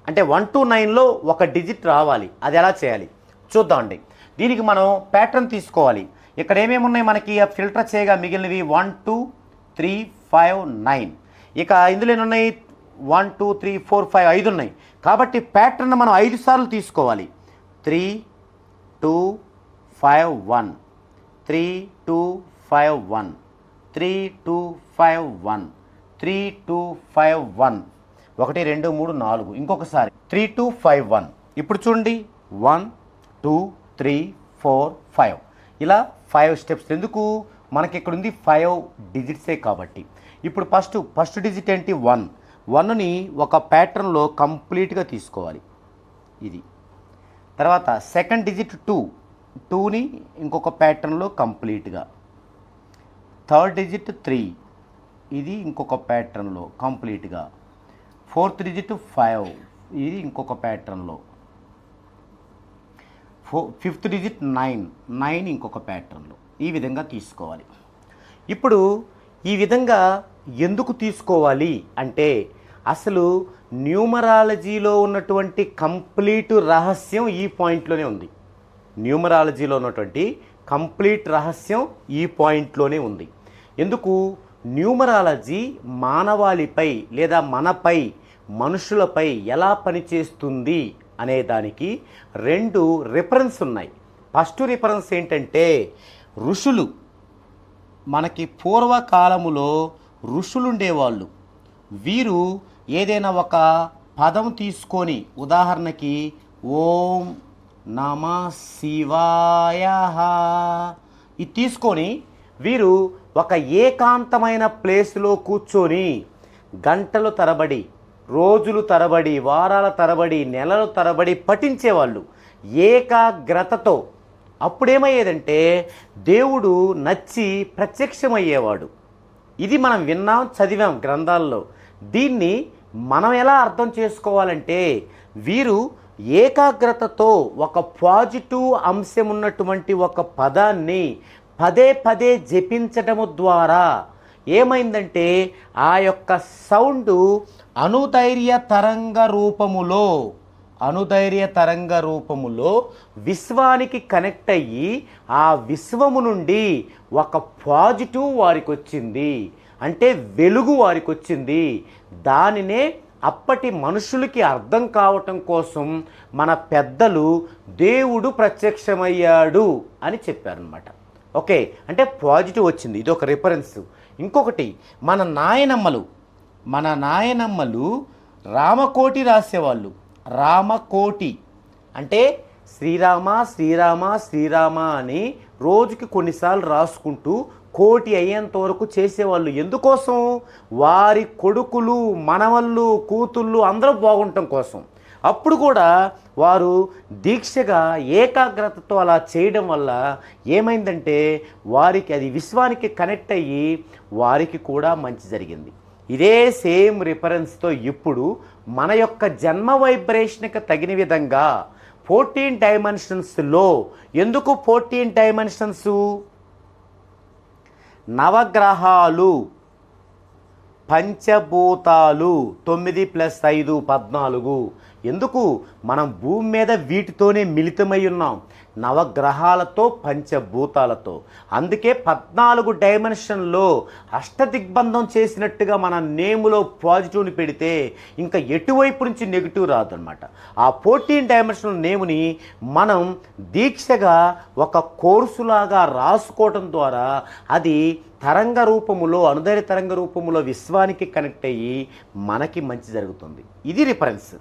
అంటే 1 to 9లో ఒక డిజిట్ రావాలి. అది ఎలా చేయాలి చూద్దామండి. దీనికి మనం ప్యాటర్న్ తీసుకోవాలి. ఇక్కడ ఏమేమి ఉన్నాయి మనకి, ఫిల్టర్ చేయగా మిగిలినవి 1 2 3 5 9. ఇక ఇందులో ఎన్ని ఉన్నాయి, 1 2 3 4 5, 5 ఉన్నాయి. కాబట్టి ప్యాటర్న్ మనం 5 సార్లు తీసుకోవాలి. 3 2 5 1, 3 2 5 1, 3 2 5 1, 3 2 5 1, 1 2 3 4. ఇంకొకసారి 3 2 5 1. ఇప్పుడు చూడండి 1 2 3 4 5, ఇలా 5 స్టెప్స్. ఎందుకు, మనకి ఇక్కడ ఉంది 5 డిజిట్సే కాబట్టి. ఇప్పుడు ఫస్ట్ డిజిట్ ఏంటి, 1ని ఒక ప్యాటర్న్లో కంప్లీట్గా తీసుకోవాలి, ఇది. తర్వాత సెకండ్ డిజిట్ 2ని ఇంకొక ప్యాటర్న్లో కంప్లీట్గా. థర్డ్ డిజిట్ 3, ఇది ఇంకొక ప్యాటర్న్లో కంప్లీట్గా. ఫోర్త్ డిజిట్ 5, ఇది ఇంకొక ప్యాటర్న్లో. ఫిఫ్త్ డిజిట్ 9 ఇంకొక ప్యాటర్న్లో. ఈ విధంగా తీసుకోవాలి. ఇప్పుడు ఈ విధంగా ఎందుకు తీసుకోవాలి అంటే, అసలు న్యూమరాలజీలో ఉన్నటువంటి కంప్లీట్ రహస్యం ఈ పాయింట్లోనే ఉంది. న్యూమరాలజీలో ఉన్నటువంటి కంప్లీట్ రహస్యం ఈ పాయింట్లోనే ఉంది. ఎందుకు? న్యూమరాలజీ మానవాళిపై లేదా మనపై, మనుషులపై ఎలా పనిచేస్తుంది అనే దానికి 2 రిఫరెన్స్ ఉన్నాయి. ఫస్ట్ రిఫరెన్స్ ఏంటంటే, ఋషులు, మనకి పూర్వకాలములో ఋషులు ఉండేవాళ్ళు. వీరు ఏదైనా ఒక పదం తీసుకొని, ఉదాహరణకి ఓం నమ శివాయ ఇది తీసుకొని వీరు ఒక ఏకాంతమైన ప్లేస్లో కూర్చొని గంటలు తరబడి, రోజులు తరబడి, వారాల తరబడి, నెలల తరబడి పఠించేవాళ్ళు ఏకాగ్రతతో. అప్పుడేమయ్యేదంటే దేవుడు నచ్చి ప్రత్యక్షమయ్యేవాడు. ఇది మనం విన్నాం, చదివాం గ్రంథాల్లో. దీన్ని మనం ఎలా అర్థం చేసుకోవాలంటే, వీరు ఏకాగ్రతతో ఒక పాజిటివ్ అంశం ఉన్నటువంటి ఒక పదాన్ని పదే పదే జపించటము ద్వారా ఏమైందంటే ఆ యొక్క సౌండ్ అనుధైర్య తరంగ రూపములో విశ్వానికి కనెక్ట్ అయ్యి ఆ విశ్వము నుండి ఒక పాజిటివ్ వారికి వచ్చింది, అంటే వెలుగు వారికి వచ్చింది. దానినే అప్పటి మనుషులకి అర్థం కావటం కోసం మన పెద్దలు దేవుడు ప్రత్యక్షమయ్యాడు అని చెప్పారనమాట. ఓకే, అంటే పాజిటివ్ వచ్చింది, ఇది ఒక రిఫరెన్స్. ఇంకొకటి, మన నాయనమ్మలు రామకోటి రాసేవాళ్ళు. రామకోటి అంటే శ్రీరామ శ్రీరామ శ్రీరామ అని రోజుకి కొన్నిసార్లు రాసుకుంటూ కోటి అయ్యేంత వరకు చేసేవాళ్ళు. ఎందుకోసం? వారి కొడుకులు, మనవళ్ళు, కూతుళ్ళు అందరూ బాగుండటం కోసం. అప్పుడు కూడా వారు దీక్షగా ఏకాగ్రతతో అలా చేయడం వల్ల ఏమైందంటే వారికి అది విశ్వానికి కనెక్ట్ అయ్యి వారికి కూడా మంచి జరిగింది. ఇదే సేమ్ రిఫరెన్స్తో ఇప్పుడు మన యొక్క జన్మ వైబ్రేషన్కి తగిన విధంగా 14 డైమెన్షన్స్లో, ఎందుకు 14 డైమెన్షన్స్? నవగ్రహాలు, పంచభూతాలు, 9 + 5 14. ఎందుకు? మనం భూమి మీద వీటితోనే మిళితమై ఉన్నాం, నవగ్రహాలతో, పంచభూతాలతో. అందుకే 14 డైమెన్షన్లో అష్టదిగ్బంధం చేసినట్టుగా మన నేములో పాజిటివ్ని పెడితే ఇంకా ఎటువైపు నుంచి నెగిటివ్ రాదనమాట. ఆ 14 డైమెన్షనల్ నేముని మనం దీక్షగా ఒక కోర్సులాగా రాసుకోవటం ద్వారా అది తరంగ రూపములో, అనుదైర్య తరంగ రూపములో విశ్వానికి కనెక్ట్ అయ్యి మనకి మంచి జరుగుతుంది. ఇది రిఫరెన్స్.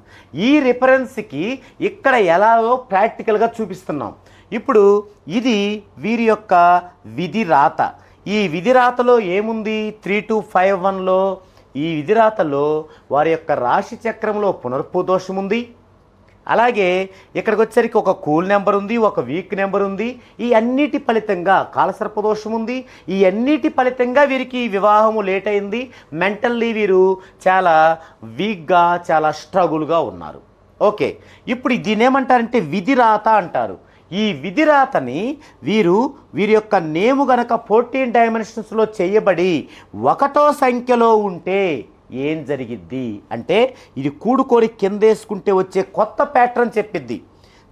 ఈ రిఫరెన్స్కి ఇక్కడ ఎలాగో ప్రాక్టికల్గా చూపిస్తున్నాం. ఇప్పుడు ఇది వీరి యొక్క విధి రాత. ఈ విధి రాతలో ఏముంది? 3251లో ఈ విధి రాతలో వారి యొక్క రాశి చక్రంలో పునర్పు దోషం ఉంది. అలాగే ఇక్కడికి వచ్చేసరికి ఒక కూల్ నెంబర్ ఉంది, ఒక వీక్ నెంబర్ ఉంది. ఈ అన్నిటి ఫలితంగా కాలసర్పదోషం ఉంది. ఈ అన్నిటి ఫలితంగా వీరికి వివాహము లేట్ అయింది. మెంటల్లీ వీరు చాలా వీక్గా, చాలా స్ట్రగుల్గా ఉన్నారు. ఓకే, ఇప్పుడు దీన్ని ఏమంటారంటే విధిరాత అంటారు. ఈ విధిరాతని వీరి యొక్క నేము గనక 14 డైమెన్షన్స్లో చేయబడి 1వ సంఖ్యలో ఉంటే ఏం జరిగిద్ది అంటే, ఇది కూడుకొని కిందేసుకుంటే వచ్చే కొత్త ప్యాటర్న్ చెప్పిద్ది.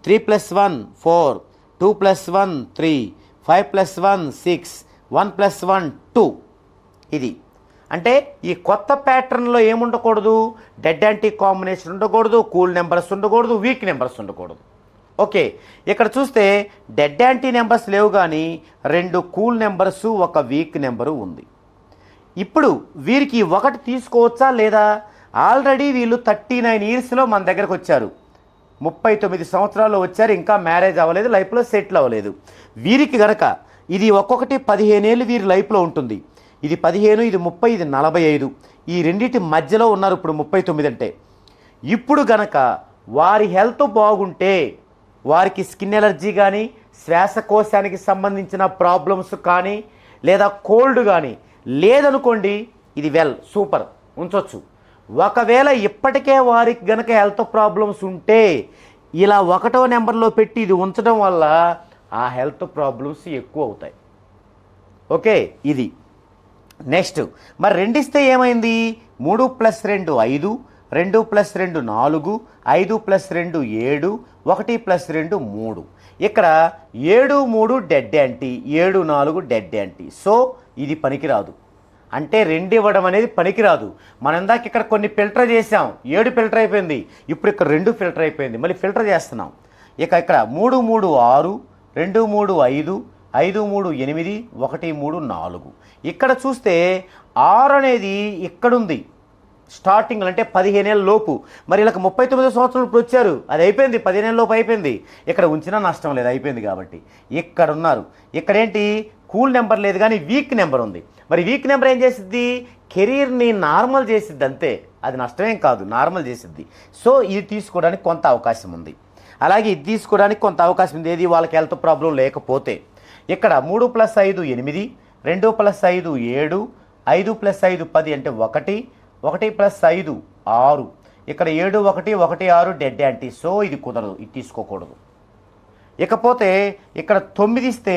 3 + 1 4, 2 + 1 3, 5 + 1 6, 1 + 1 2. ఇది అంటే ఈ కొత్త ప్యాటర్న్లో ఏముండకూడదు? డెడ్ యాంటీ కాంబినేషన్ ఉండకూడదు, కూల్ నెంబర్స్ ఉండకూడదు, వీక్ నెంబర్స్ ఉండకూడదు. ఓకే, ఇక్కడ చూస్తే డెడ్ యాంటీ నెంబర్స్ లేవు, కానీ 2 కూల్ నెంబర్సు, ఒక వీక్ నెంబరు ఉంది. ఇప్పుడు వీరికి 1 తీసుకోవచ్చా లేదా? ఆల్రెడీ వీళ్ళు 39 ఇయర్స్లో మన దగ్గరకు వచ్చారు, 39 సంవత్సరాల్లో వచ్చారు, ఇంకా మ్యారేజ్ అవ్వలేదు, లైఫ్లో సెటిల్ అవ్వలేదు. వీరికి గనక ఇది ఒక్కొక్కటి 15 ఏళ్ళు వీరి లైఫ్లో ఉంటుంది. ఇది 15, ఇది 30, ఇది 45. ఈ రెండింటి మధ్యలో ఉన్నారు ఇప్పుడు 39 అంటే. ఇప్పుడు గనక వారి హెల్త్ బాగుంటే, వారికి స్కిన్ ఎలర్జీ కానీ, శ్వాసకోశానికి సంబంధించిన ప్రాబ్లమ్స్ కానీ, లేదా కోల్డ్ కానీ లేదనుకోండి, ఇది సూపర్ ఉంచవచ్చు. ఒకవేళ ఇప్పటికే వారికి గనక హెల్త్ ప్రాబ్లమ్స్ ఉంటే ఇలా 1వ నెంబర్లో పెట్టి ఇది ఉంచడం వల్ల ఆ హెల్త్ ప్రాబ్లమ్స్ ఎక్కువ అవుతాయి. ఓకే, ఇది నెక్స్ట్. మరి 2 ఇస్తే ఏమైంది? 3 + 2 5, 2 + 2 4, 5 + 2 7, 1 + 2 3. ఇక్కడ 7 3 dead anti, 7 4 dead anti. So ఇది పనికిరాదు. అంటే 2 ఇవ్వడం అనేది పనికిరాదు. మనం ఇందాక ఇక్కడ కొన్ని ఫిల్టర్ చేసాం, 7 ఫిల్టర్ అయిపోయింది. ఇప్పుడు ఇక్కడ 2 ఫిల్టర్ అయిపోయింది, మళ్ళీ ఫిల్టర్ చేస్తున్నాం. ఇక్కడ 3 3 6, 2 3 5, 5 3 8, 1 3 4. ఇక్కడ చూస్తే 6 అనేది ఇక్కడుంది స్టార్టింగ్, అంటే 15 ఏళ్ళ లోపు. మరి ఇలా 39 సంవత్సరాలు ఇప్పుడు వచ్చారు, అది అయిపోయింది, 15 ఏళ్ళ లోపు అయిపోయింది. ఇక్కడ ఉంచినా నష్టం లేదు, అయిపోయింది కాబట్టి. ఇక్కడ ఉన్నారు. ఇక్కడేంటి కూల్ నెంబర్ లేదు కానీ వీక్ నెంబర్ ఉంది. మరి వీక్ నెంబర్ ఏం చేసిద్ది? కెరీర్ని నార్మల్ చేసిద్ది, అంతే. అది నష్టమేం కాదు, నార్మల్ చేసిద్ది. సో ఇది తీసుకోవడానికి కొంత అవకాశం ఉంది. అలాగే ఇది తీసుకోవడానికి కొంత అవకాశం ఉంది, ఏది వాళ్ళకి హెల్త్ ప్రాబ్లం లేకపోతే. ఇక్కడ 3 + 5 8, 2 + 5 7, 5 + 5 10 అంటే 1, 1 + 5 6. ఇక్కడ 7 1 1 6 డెడ్ యాంటీ. సో ఇది కుదరదు, ఇది తీసుకోకూడదు. ఇకపోతే ఇక్కడ 9 ఇస్తే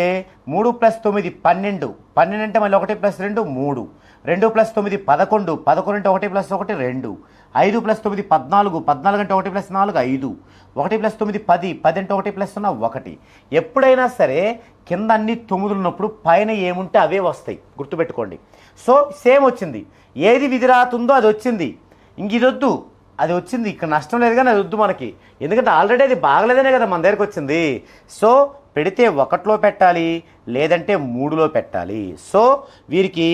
3 + 9 12, 12 అంటే మళ్ళీ 1 + 2 3, 2 + 9 11, 11 అంటే 1 + 1 2, 5 + 9 14, 14 అంటే 1 + 4 5, 1 + 9 10, 10 అంటే 1 + 0 1. ఎప్పుడైనా సరే కింద అన్ని 9 ఉన్నప్పుడు పైన ఏముంటే అవే వస్తాయి, గుర్తుపెట్టుకోండి. సో సేమ్ వచ్చింది, ఏది విధిరాతుందో అది వచ్చింది. ఇంక ఇది వద్దు, అది వచ్చింది. ఇక్కడ నష్టం లేదు కానీ అది వద్దు మనకి, ఎందుకంటే ఆల్రెడీ అది బాగలేదనే కదా మన దగ్గరికి వచ్చింది. సో పెడితే 1లో పెట్టాలి, లేదంటే 3లో పెట్టాలి. సో వీరికి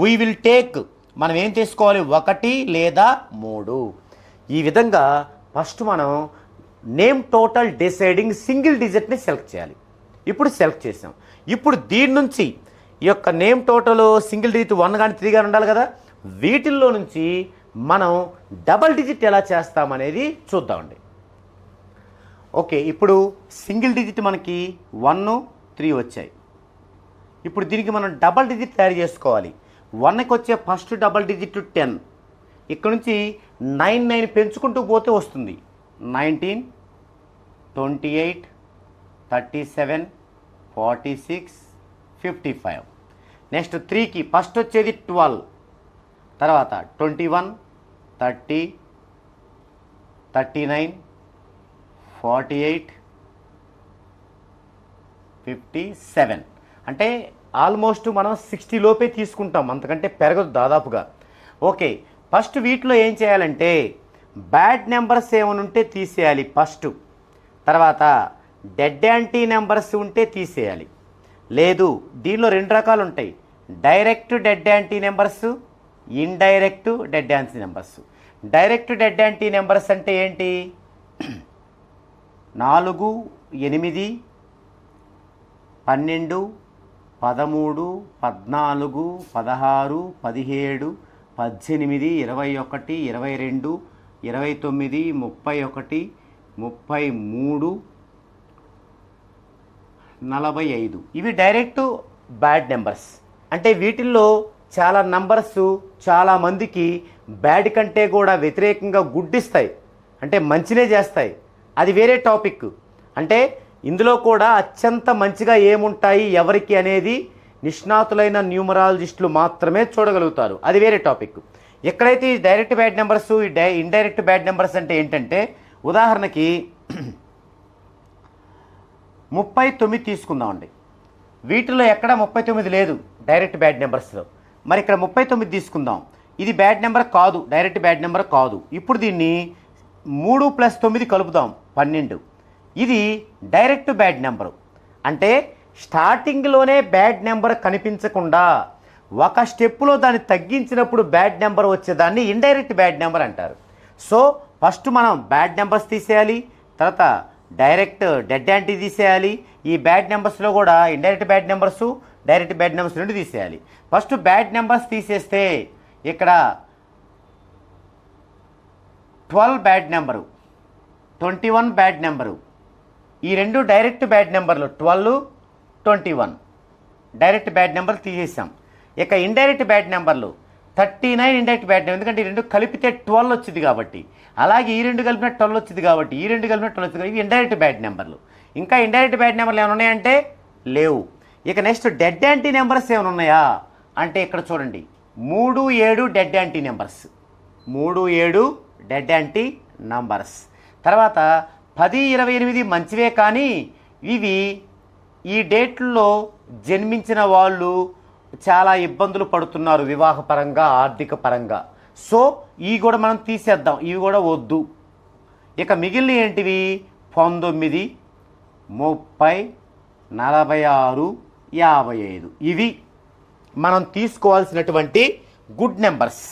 వీ విల్ టేక్, మనం ఏం తీసుకోవాలి? 1 లేదా 3. ఈ విధంగా ఫస్ట్ మనం నేమ్ టోటల్ డిసైడింగ్ సింగిల్ డిజిట్ని సెలెక్ట్ చేయాలి. ఇప్పుడు సెలెక్ట్ చేసాం. ఇప్పుడు దీని నుంచి ఈ యొక్క నేమ్ టోటల్ సింగిల్ డిజిట్ 1 కానీ 3 కానీ ఉండాలి కదా, వీటిల్లో నుంచి మనం డబల్ డిజిట్ ఎలా చేస్తామనేది చూద్దామండి. ఓకే, ఇప్పుడు సింగిల్ డిజిట్ మనకి 1 3 వచ్చాయి. ఇప్పుడు దీనికి మనం డబల్ డిజిట్ తయారు చేసుకోవాలి. 1కి వచ్చే ఫస్ట్ డబల్ డిజిట్ 10, ఇక్కడ నుంచి 9 9 పెంచుకుంటూ పోతే వస్తుంది 19 28 37 46 55. నెక్స్ట్ 3కి ఫస్ట్ వచ్చేది 12, తర్వాత 21 30 39 48 57. అంటే ఆల్మోస్ట్ మనం 60 లోపే తీసుకుంటాం, అంతకంటే పెరగదు దాదాపుగా. ఓకే, ఫస్ట్ వీటిలో ఏం చేయాలంటే బ్యాడ్ నెంబర్స్ ఏమైనా ఉంటే తీసేయాలి ఫస్ట్. తర్వాత డెడ్ యాంటీ నెంబర్స్ ఉంటే తీసేయాలి. లేదు, దీనిలో 2 రకాలు ఉంటాయి, direct dead anti numbers, indirect dead anti numbers. Direct dead anti numbers అంటే ఏంటి? 4 8 12 13 14 16 17 18 21 22 29 31 33 45. ఇవి డైరెక్ట్ బ్యాడ్ నెంబర్స్. అంటే వీటిల్లో చాలా నంబర్స్ చాలామందికి బ్యాడ్ కంటే కూడా వ్యతిరేకంగా గుడ్ ఇస్తాయి, అంటే మంచినే చేస్తాయి. అది వేరే టాపిక్. అంటే ఇందులో కూడా అత్యంత మంచిగా ఏముంటాయి ఎవరికి అనేది నిష్ణాతులైన న్యూమరాలజిస్టులు మాత్రమే చూడగలుగుతారు, అది వేరే టాపిక్. ఎక్కడైతే ఈ direct bad numbers, indirect bad numbers అంటే ఏంటంటే, ఉదాహరణకి 39 తీసుకుందామండి. వీటిలో ఎక్కడ 39 లేదు డైరెక్ట్ బ్యాడ్ నెంబర్స్లో. మరి ఇక్కడ 39 తీసుకుందాం, ఇది బ్యాడ్ నెంబర్ కాదు, డైరెక్ట్ బ్యాడ్ నెంబర్ కాదు. ఇప్పుడు దీన్ని 3 + 9 కలుపుదాం 12. ఇది డైరెక్ట్ బ్యాడ్ నెంబరు. అంటే స్టార్టింగ్లోనే బ్యాడ్ నెంబర్ కనిపించకుండా ఒక స్టెప్పులో దాన్ని తగ్గించినప్పుడు బ్యాడ్ నెంబర్ వచ్చేదాన్ని ఇండైరెక్ట్ బ్యాడ్ నెంబర్ అంటారు. సో ఫస్ట్ మనం బ్యాడ్ నెంబర్స్ తీసేయాలి, తర్వాత డైరెక్ట్ డెడ్ యాంటీ తీసేయాలి. ఈ బ్యాడ్ నెంబర్స్లో కూడా indirect bad numbers, direct bad numbers 2 తీసేయాలి. ఫస్ట్ బ్యాడ్ నెంబర్స్ తీసేస్తే ఇక్కడ 12 బ్యాడ్ నెంబరు, 21 బ్యాడ్ నెంబరు. ఈ 2 డైరెక్ట్ బ్యాడ్ నెంబర్లు, 12 21 డైరెక్ట్ బ్యాడ్ నెంబర్ తీసేసాం. ఇక ఇండైరెక్ట్ బ్యాడ్ నెంబర్లు 39 ఇండైరెక్ట్ బ్యాడ్ నెంబర్, ఎందుకంటే ఈ 2 కలిపితే 12 వచ్చింది కాబట్టి. అలాగే ఈ 2 కలిపిన 12 వచ్చింది కాబట్టి, ఈ 2 కలిపిన 12 వచ్చింది. ఇవి ఇండైరెక్ట్ బ్యాడ్ నెంబర్లు. ఇంకా ఇండైరెక్ట్ బ్యాడ్ నెంబర్లు ఏమైనా ఉన్నాయంటే లేవు. ఇక నెక్స్ట్ డెడ్ యాంటీ నెంబర్స్ ఏమైనా ఉన్నాయా అంటే ఇక్కడ చూడండి, 3 7 dead anti numbers, 3 7 dead anti numbers. తర్వాత 10 28 మంచివే, కానీ ఇవి ఈ డేట్లలో జన్మించిన వాళ్ళు చాలా ఇబ్బందులు పడుతున్నారు వివాహపరంగా, ఆర్థిక పరంగా. సో ఇవి కూడా మనం తీసేద్దాం, ఇవి కూడా వద్దు. ఇక మిగిలిన ఏంటివి 19 30 46 55 ఇవి మనం తీసుకోవాల్సినటువంటి గుడ్ నెంబర్స్.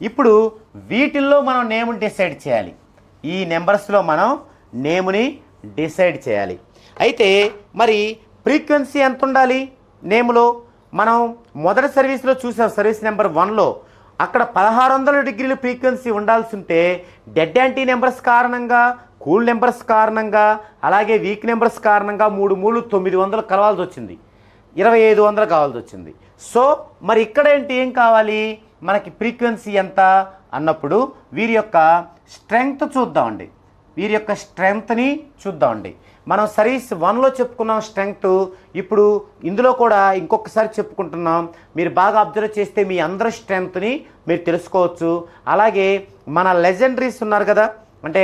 ఇప్పుడు వీటిల్లో మనం నేమ్ని డిసైడ్ చేయాలి. ఈ నెంబర్స్లో మనం నేమ్ని డిసైడ్ చేయాలి. అయితే మరి ఫ్రీక్వెన్సీ ఎంత ఉండాలి నేమ్లో? మనం మొదటి సర్వీస్లో చూసాం, సర్వీస్ నెంబర్ 1లో అక్కడ 1600 డిగ్రీల ఫ్రీక్వెన్సీ ఉండాల్సి ఉంటే డెడ్ యాంటీ నెంబర్స్ కారణంగా, కూల్ నెంబర్స్ కారణంగా, అలాగే వీక్ నెంబర్స్ కారణంగా 3 3 900 కలవాల్సి వచ్చింది, 2500 కావాల్సి వచ్చింది. సో మరి ఇక్కడ ఏంటి, ఏం కావాలి మనకి, ఫ్రీక్వెన్సీ ఎంత అన్నప్పుడు వీరి యొక్క స్ట్రెంగ్త్ చూద్దామండి. వీరి యొక్క స్ట్రెంగ్త్ని చూద్దామండి. మనం సర్వీస్ 1లో చెప్పుకున్నాం స్ట్రెంగ్త్, ఇప్పుడు ఇందులో కూడా ఇంకొకసారి చెప్పుకుంటున్నాం. మీరు బాగా అబ్జర్వ్ చేస్తే మీ అందరి స్ట్రెంగ్త్ని మీరు తెలుసుకోవచ్చు. అలాగే మన లెజెండరీస్ ఉన్నారు కదా, అంటే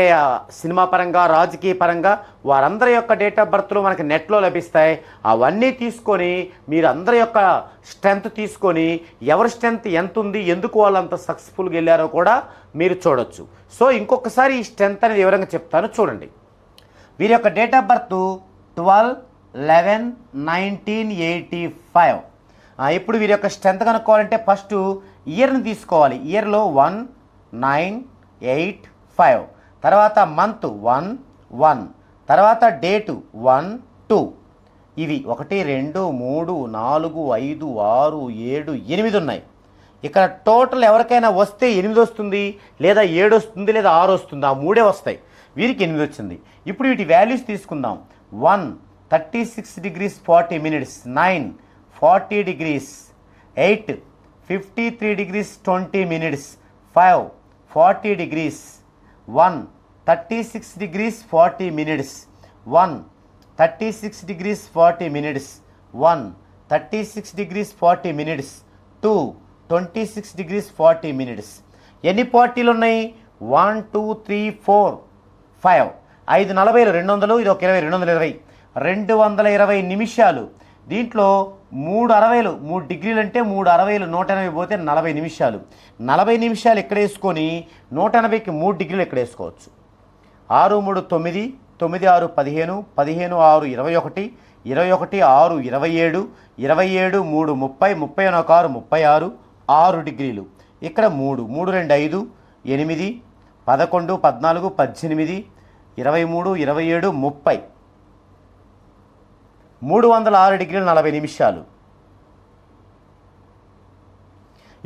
సినిమా పరంగా, రాజకీయ పరంగా వారందరి యొక్క డేట్ ఆఫ్ బర్త్లు మనకి నెట్లో లభిస్తాయి. అవన్నీ తీసుకొని మీరు అందరి యొక్క స్ట్రెంగ్త్ తీసుకొని ఎవరి స్ట్రెంగ్త్ ఎంత ఉంది, ఎందుకు వాళ్ళు అంత సక్సెస్ఫుల్గా వెళ్ళారో కూడా మీరు చూడొచ్చు. సో ఇంకొకసారి ఈ స్ట్రెంగ్త్ అనేది వివరంగా చెప్తాను చూడండి. వీరి యొక్క డేట్ ఆఫ్ బర్త్ 12/11/1985. ఇప్పుడు వీరి యొక్క స్ట్రెంగ్త్ కనుక్కోవాలంటే ఫస్ట్ ఇయర్ని తీసుకోవాలి. ఇయర్లో 1985, తర్వాత మంత్ 1 1, తర్వాత డేటు 1 2, ఇవి 1 2 3 4 5 6 7 8 ఉన్నాయి. ఇక్కడ టోటల్ ఎవరికైనా వస్తే 8 వస్తుంది, లేదా 7 వస్తుంది, లేదా 6 వస్తుంది. ఆ 3 వస్తాయి. వీరికి 8 వచ్చింది. ఇప్పుడు వీటి వాల్యూస్ తీసుకుందాం. 1 36 degrees 40 minutes, 9 40 degrees, 8 53 degrees 20 minutes, 5 40 degrees, 1 36 degrees 40 minutes, 1 36 degrees 40 minutes, 1 36 degrees 40 minutes, 2 26 degrees 40 minutes. ఎన్ని 40లు ఉన్నాయి? 1 2 3 4 5. 5 40, 200, ఇది ఒక 20, 220, 220 నిమిషాలు. దీంట్లో 3 60లు, 3 డిగ్రీలు అంటే 3 60లు 180 పోతే 40 నిమిషాలు. 40 నిమిషాలు ఇక్కడ వేసుకొని 180కి 3 డిగ్రీలు ఇక్కడ వేసుకోవచ్చు. 6 3 9, 9 6 15, 15 6 21, 21 6 27, 27 3 30, 31 6 36, 6 డిగ్రీలు. ఇక్కడ 3 3 2 5 8, 11 14 18, 23 27 30, 306 డిగ్రీలు 40 నిమిషాలు.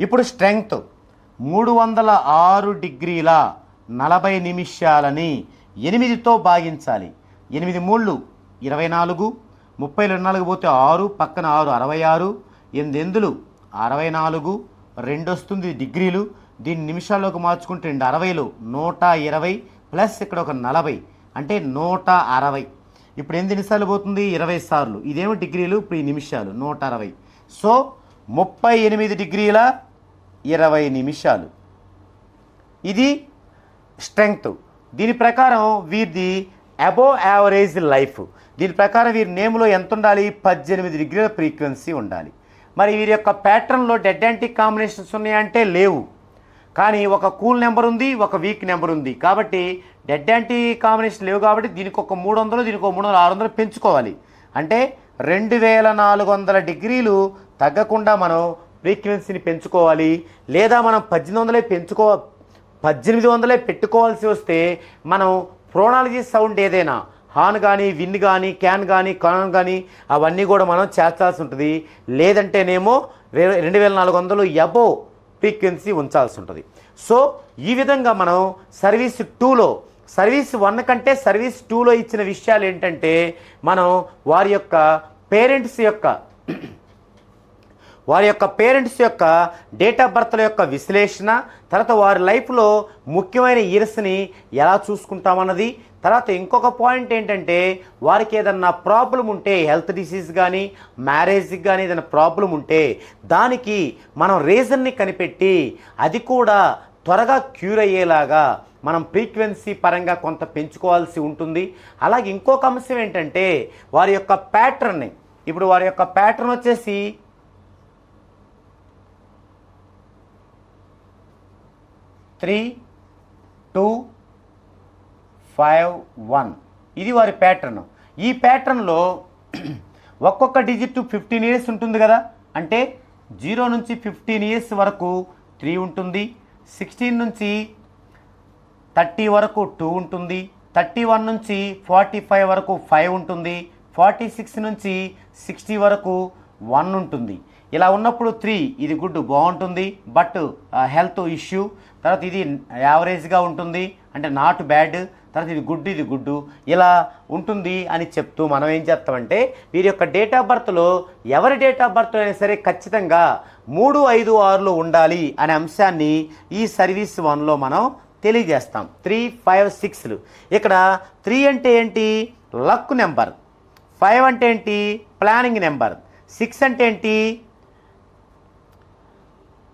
ఇప్పుడు స్ట్రెంగ్త్ 306 డిగ్రీల 40 నిమిషాలని 8తో భాగించాలి. 8 3 24, 30 24 పోతే 6, పక్కన 6 66, 8 8 64, 2 వస్తుంది డిగ్రీలు. దీన్ని నిమిషాల్లోకి మార్చుకుంటే 2 60లు 120 ప్లస్ ఇక్కడ ఒక 40 అంటే 160. ఇప్పుడు 8 నిమిషాలు పోతుంది 20 సార్లు, ఇదేమో డిగ్రీలు, ఇప్పుడు ఈ నిమిషాలు 160. సో 38 డిగ్రీల 20 నిమిషాలు. ఇది స్ట్రెంగ్త్. దీని ప్రకారం వీరిది అబోవ్ యావరేజ్ లైఫ్. దీని ప్రకారం వీరి నేమ్లో ఎంత ఉండాలి? 18 డిగ్రీల ఫ్రీక్వెన్సీ ఉండాలి. మరి వీరి యొక్క ప్యాటర్న్లో డెడ్ యాంటీ కాంబినేషన్స్ ఉన్నాయంటే లేవు, కానీ ఒక కూల్ నెంబర్ ఉంది, ఒక వీక్ నెంబర్ ఉంది. కాబట్టి డెడ్ యాంటీ కాంబినేషన్ లేవు కాబట్టి దీనికి ఒక 300, దీనికి ఒక 300, 600 పెంచుకోవాలి. అంటే 2400 డిగ్రీలు తగ్గకుండా మనం ఫ్రీక్వెన్సీని పెంచుకోవాలి. లేదా మనం 1800 పెట్టుకోవాల్సి వస్తే మనం ప్రోనాలజీ సౌండ్ ఏదైనా హార్న్ కానీ, విన్ కానీ, క్యాన్ కానీ, కాన్ కానీ అవన్నీ కూడా మనం చేర్చాల్సి ఉంటుంది. లేదంటేనేమో 2400 అబోవ్ ఫ్రీక్వెన్సీ ఉంచాల్సి ఉంటుంది. సో ఈ విధంగా మనం సర్వీస్ 2లో, సర్వీస్ 1 కంటే సర్వీస్ 2లో ఇచ్చిన విషయాలు ఏంటంటే మనం వారి యొక్క పేరెంట్స్ యొక్క డేట్ ఆఫ్ బర్త్ల యొక్క విశ్లేషణ, తర్వాత వారి లైఫ్లో ముఖ్యమైన ఇయర్స్ని ఎలా చూసుకుంటామన్నది, తర్వాత ఇంకొక పాయింట్ ఏంటంటే వారికి ఏదన్నా ప్రాబ్లం ఉంటే, హెల్త్ డిసీజ్ కానీ మ్యారేజ్కి కానీ ఏదైనా ప్రాబ్లం ఉంటే దానికి మనం రీజన్ని కనిపెట్టి అది కూడా త్వరగా క్యూర్ అయ్యేలాగా మనం ఫ్రీక్వెన్సీ పరంగా కొంత పెంచుకోవాల్సి ఉంటుంది. అలాగే ఇంకొక అంశం ఏంటంటే వారి యొక్క ప్యాటర్న్ని, ఇప్పుడు వారి యొక్క ప్యాటర్న్ వచ్చేసి 3, 2, 5, 1 ఇది వారి ప్యాటర్న్. ఈ ప్యాటర్న్లో ఒక్కొక్క డిజిట్ 15 ఇయర్స్ ఉంటుంది కదా, అంటే 0 నుంచి 15 ఇయర్స్ వరకు 3 ఉంటుంది, 16 నుంచి 30 వరకు 2 ఉంటుంది, 31 నుంచి 45 వరకు 5 ఉంటుంది, 46 నుంచి 60 వరకు 1 ఉంటుంది. ఇలా ఉన్నప్పుడు 3 ఇది గుడ్ బాగుంటుంది, బట్ హెల్త్ ఇష్యూ. తర్వాత ఇది యావరేజ్గా ఉంటుంది, అంటే నాట్ బ్యాడ్. తర్వాత ఇది గుడ్ ఇలా ఉంటుంది అని చెప్తూ మనం ఏం చేస్తామంటే వీరి యొక్క డేట్ ఆఫ్ బర్త్లో ఎవరి డేట్ ఆఫ్ బర్త్ అయినా సరే ఖచ్చితంగా 3, 5, 6లో ఉండాలి అనే అంశాన్ని ఈ సర్వీస్ 1లో మనం తెలియజేస్తాం. 3, 5, 6లు. ఇక్కడ 3 అంటే ఏంటి? Luck number. 5 అంటే ఏంటి? Planning number. 6 అంటే ఏంటి?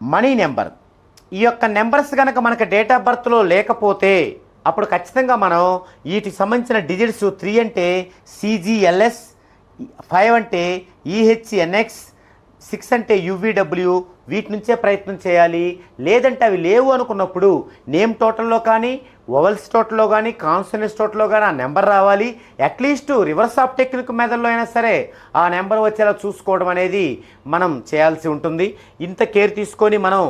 Money number. ఈ యొక్క నెంబర్స్ కనుక మనకు డేట్ ఆఫ్ బర్త్లో లేకపోతే అప్పుడు ఖచ్చితంగా మనం వీటికి సంబంధించిన డిజిట్స్ 3 అంటే CGLS, 5 అంటే EHNX, 6 అంటే UVW, వీటి నుంచే ప్రయత్నం చేయాలి. లేదంటే అవి లేవు అనుకున్నప్పుడు నేమ్ టోటల్లో కానీ వవల్స్ టోటల్లో కానీ కాన్సనెంట్స్ టోటల్లో కానీ ఆ నెంబర్ రావాలి. అట్లీస్ట్ రివర్స్ ఆఫ్ టెక్నిక్ మెథడ్లో అయినా సరే ఆ నెంబర్ వచ్చేలా చూసుకోవడం అనేది మనం చేయాల్సి ఉంటుంది. ఇంత కేర్ తీసుకొని మనం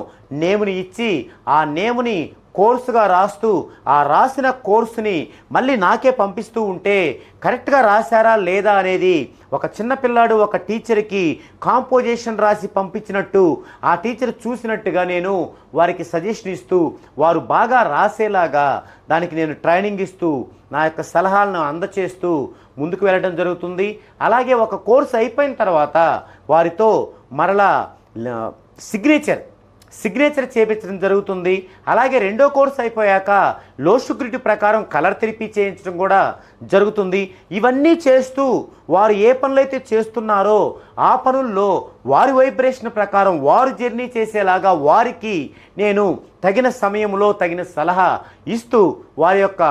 నేముని ఇచ్చి ఆ నేముని కోర్సుగా రాస్తూ ఆ రాసిన కోర్సుని మళ్ళీ నాకే పంపిస్తూ ఉంటే కరెక్ట్గా రాశారా లేదా అనేది ఒక చిన్న పిల్లాడు ఒక టీచర్కి కాంపోజిషన్ రాసి పంపించినట్టు ఆ టీచర్ చూసినట్టుగా నేను వారికి సజెషన్ ఇస్తూ వారు బాగా రాసేలాగా దానికి నేను ట్రైనింగ్ ఇస్తూ నా యొక్క సలహాలను అందచేస్తూ ముందుకు వెళ్ళడం జరుగుతుంది. అలాగే ఒక కోర్సు అయిపోయిన తర్వాత వారితో మరలా సిగ్నేచర్ చేయించడం జరుగుతుంది. అలాగే రెండో కోర్సు అయిపోయాక లో సెక్యూరిటీ ప్రకారం కలర్ థెరపీ చేయించడం కూడా జరుగుతుంది. ఇవన్నీ చేస్తూ వారు ఏ పనులైతే చేస్తున్నారో ఆ పనుల్లో వారి వైబ్రేషన్ ప్రకారం వారు జర్నీ చేసేలాగా వారికి నేను తగిన సమయంలో తగిన సలహా ఇస్తూ వారి యొక్క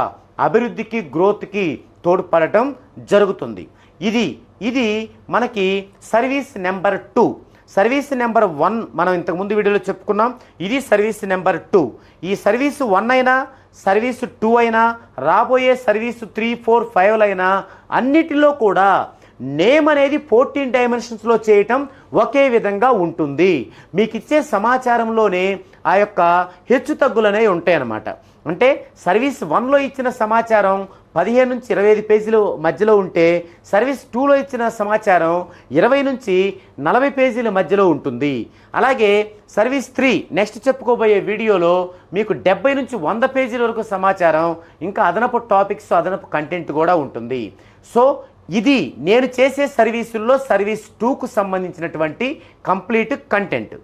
అభివృద్ధికి గ్రోత్కి తోడ్పడటం జరుగుతుంది. ఇది మనకి సర్వీస్ నెంబర్ 2. సర్వీస్ నెంబర్ 1 మనం ఇంతకుముందు వీడియోలో చెప్పుకున్నాం. ఇది సర్వీస్ నెంబర్ 2. ఈ సర్వీస్ 1 అయినా సర్వీస్ 2 అయినా రాబోయే సర్వీస్ 3, 4, 5 అయినా అన్నిటిలో కూడా నేమ్ అనేది 14 డైమెన్షన్స్లో చేయటం ఒకే విధంగా ఉంటుంది. మీకు ఇచ్చే సమాచారంలోనే ఆ యొక్క హెచ్చు తగ్గులనేవి ఉంటాయన్నమాట. అంటే సర్వీస్ 1లో ఇచ్చిన సమాచారం 15 నుంచి 25 పేజీల మధ్యలో ఉంటే సర్వీస్ 2లో ఇచ్చిన సమాచారం 20 నుంచి 40 పేజీల మధ్యలో ఉంటుంది. అలాగే సర్వీస్ 3 నెక్స్ట్ చెప్పుకోబోయే వీడియోలో మీకు 70 నుంచి 100 పేజీల వరకు సమాచారం, ఇంకా అదనపు టాపిక్స్, అదనపు కంటెంట్ కూడా ఉంటుంది. సో ఇది నేను చేసే సర్వీసుల్లో సర్వీస్ 2కు సంబంధించినటువంటి కంప్లీట్ కంటెంట్.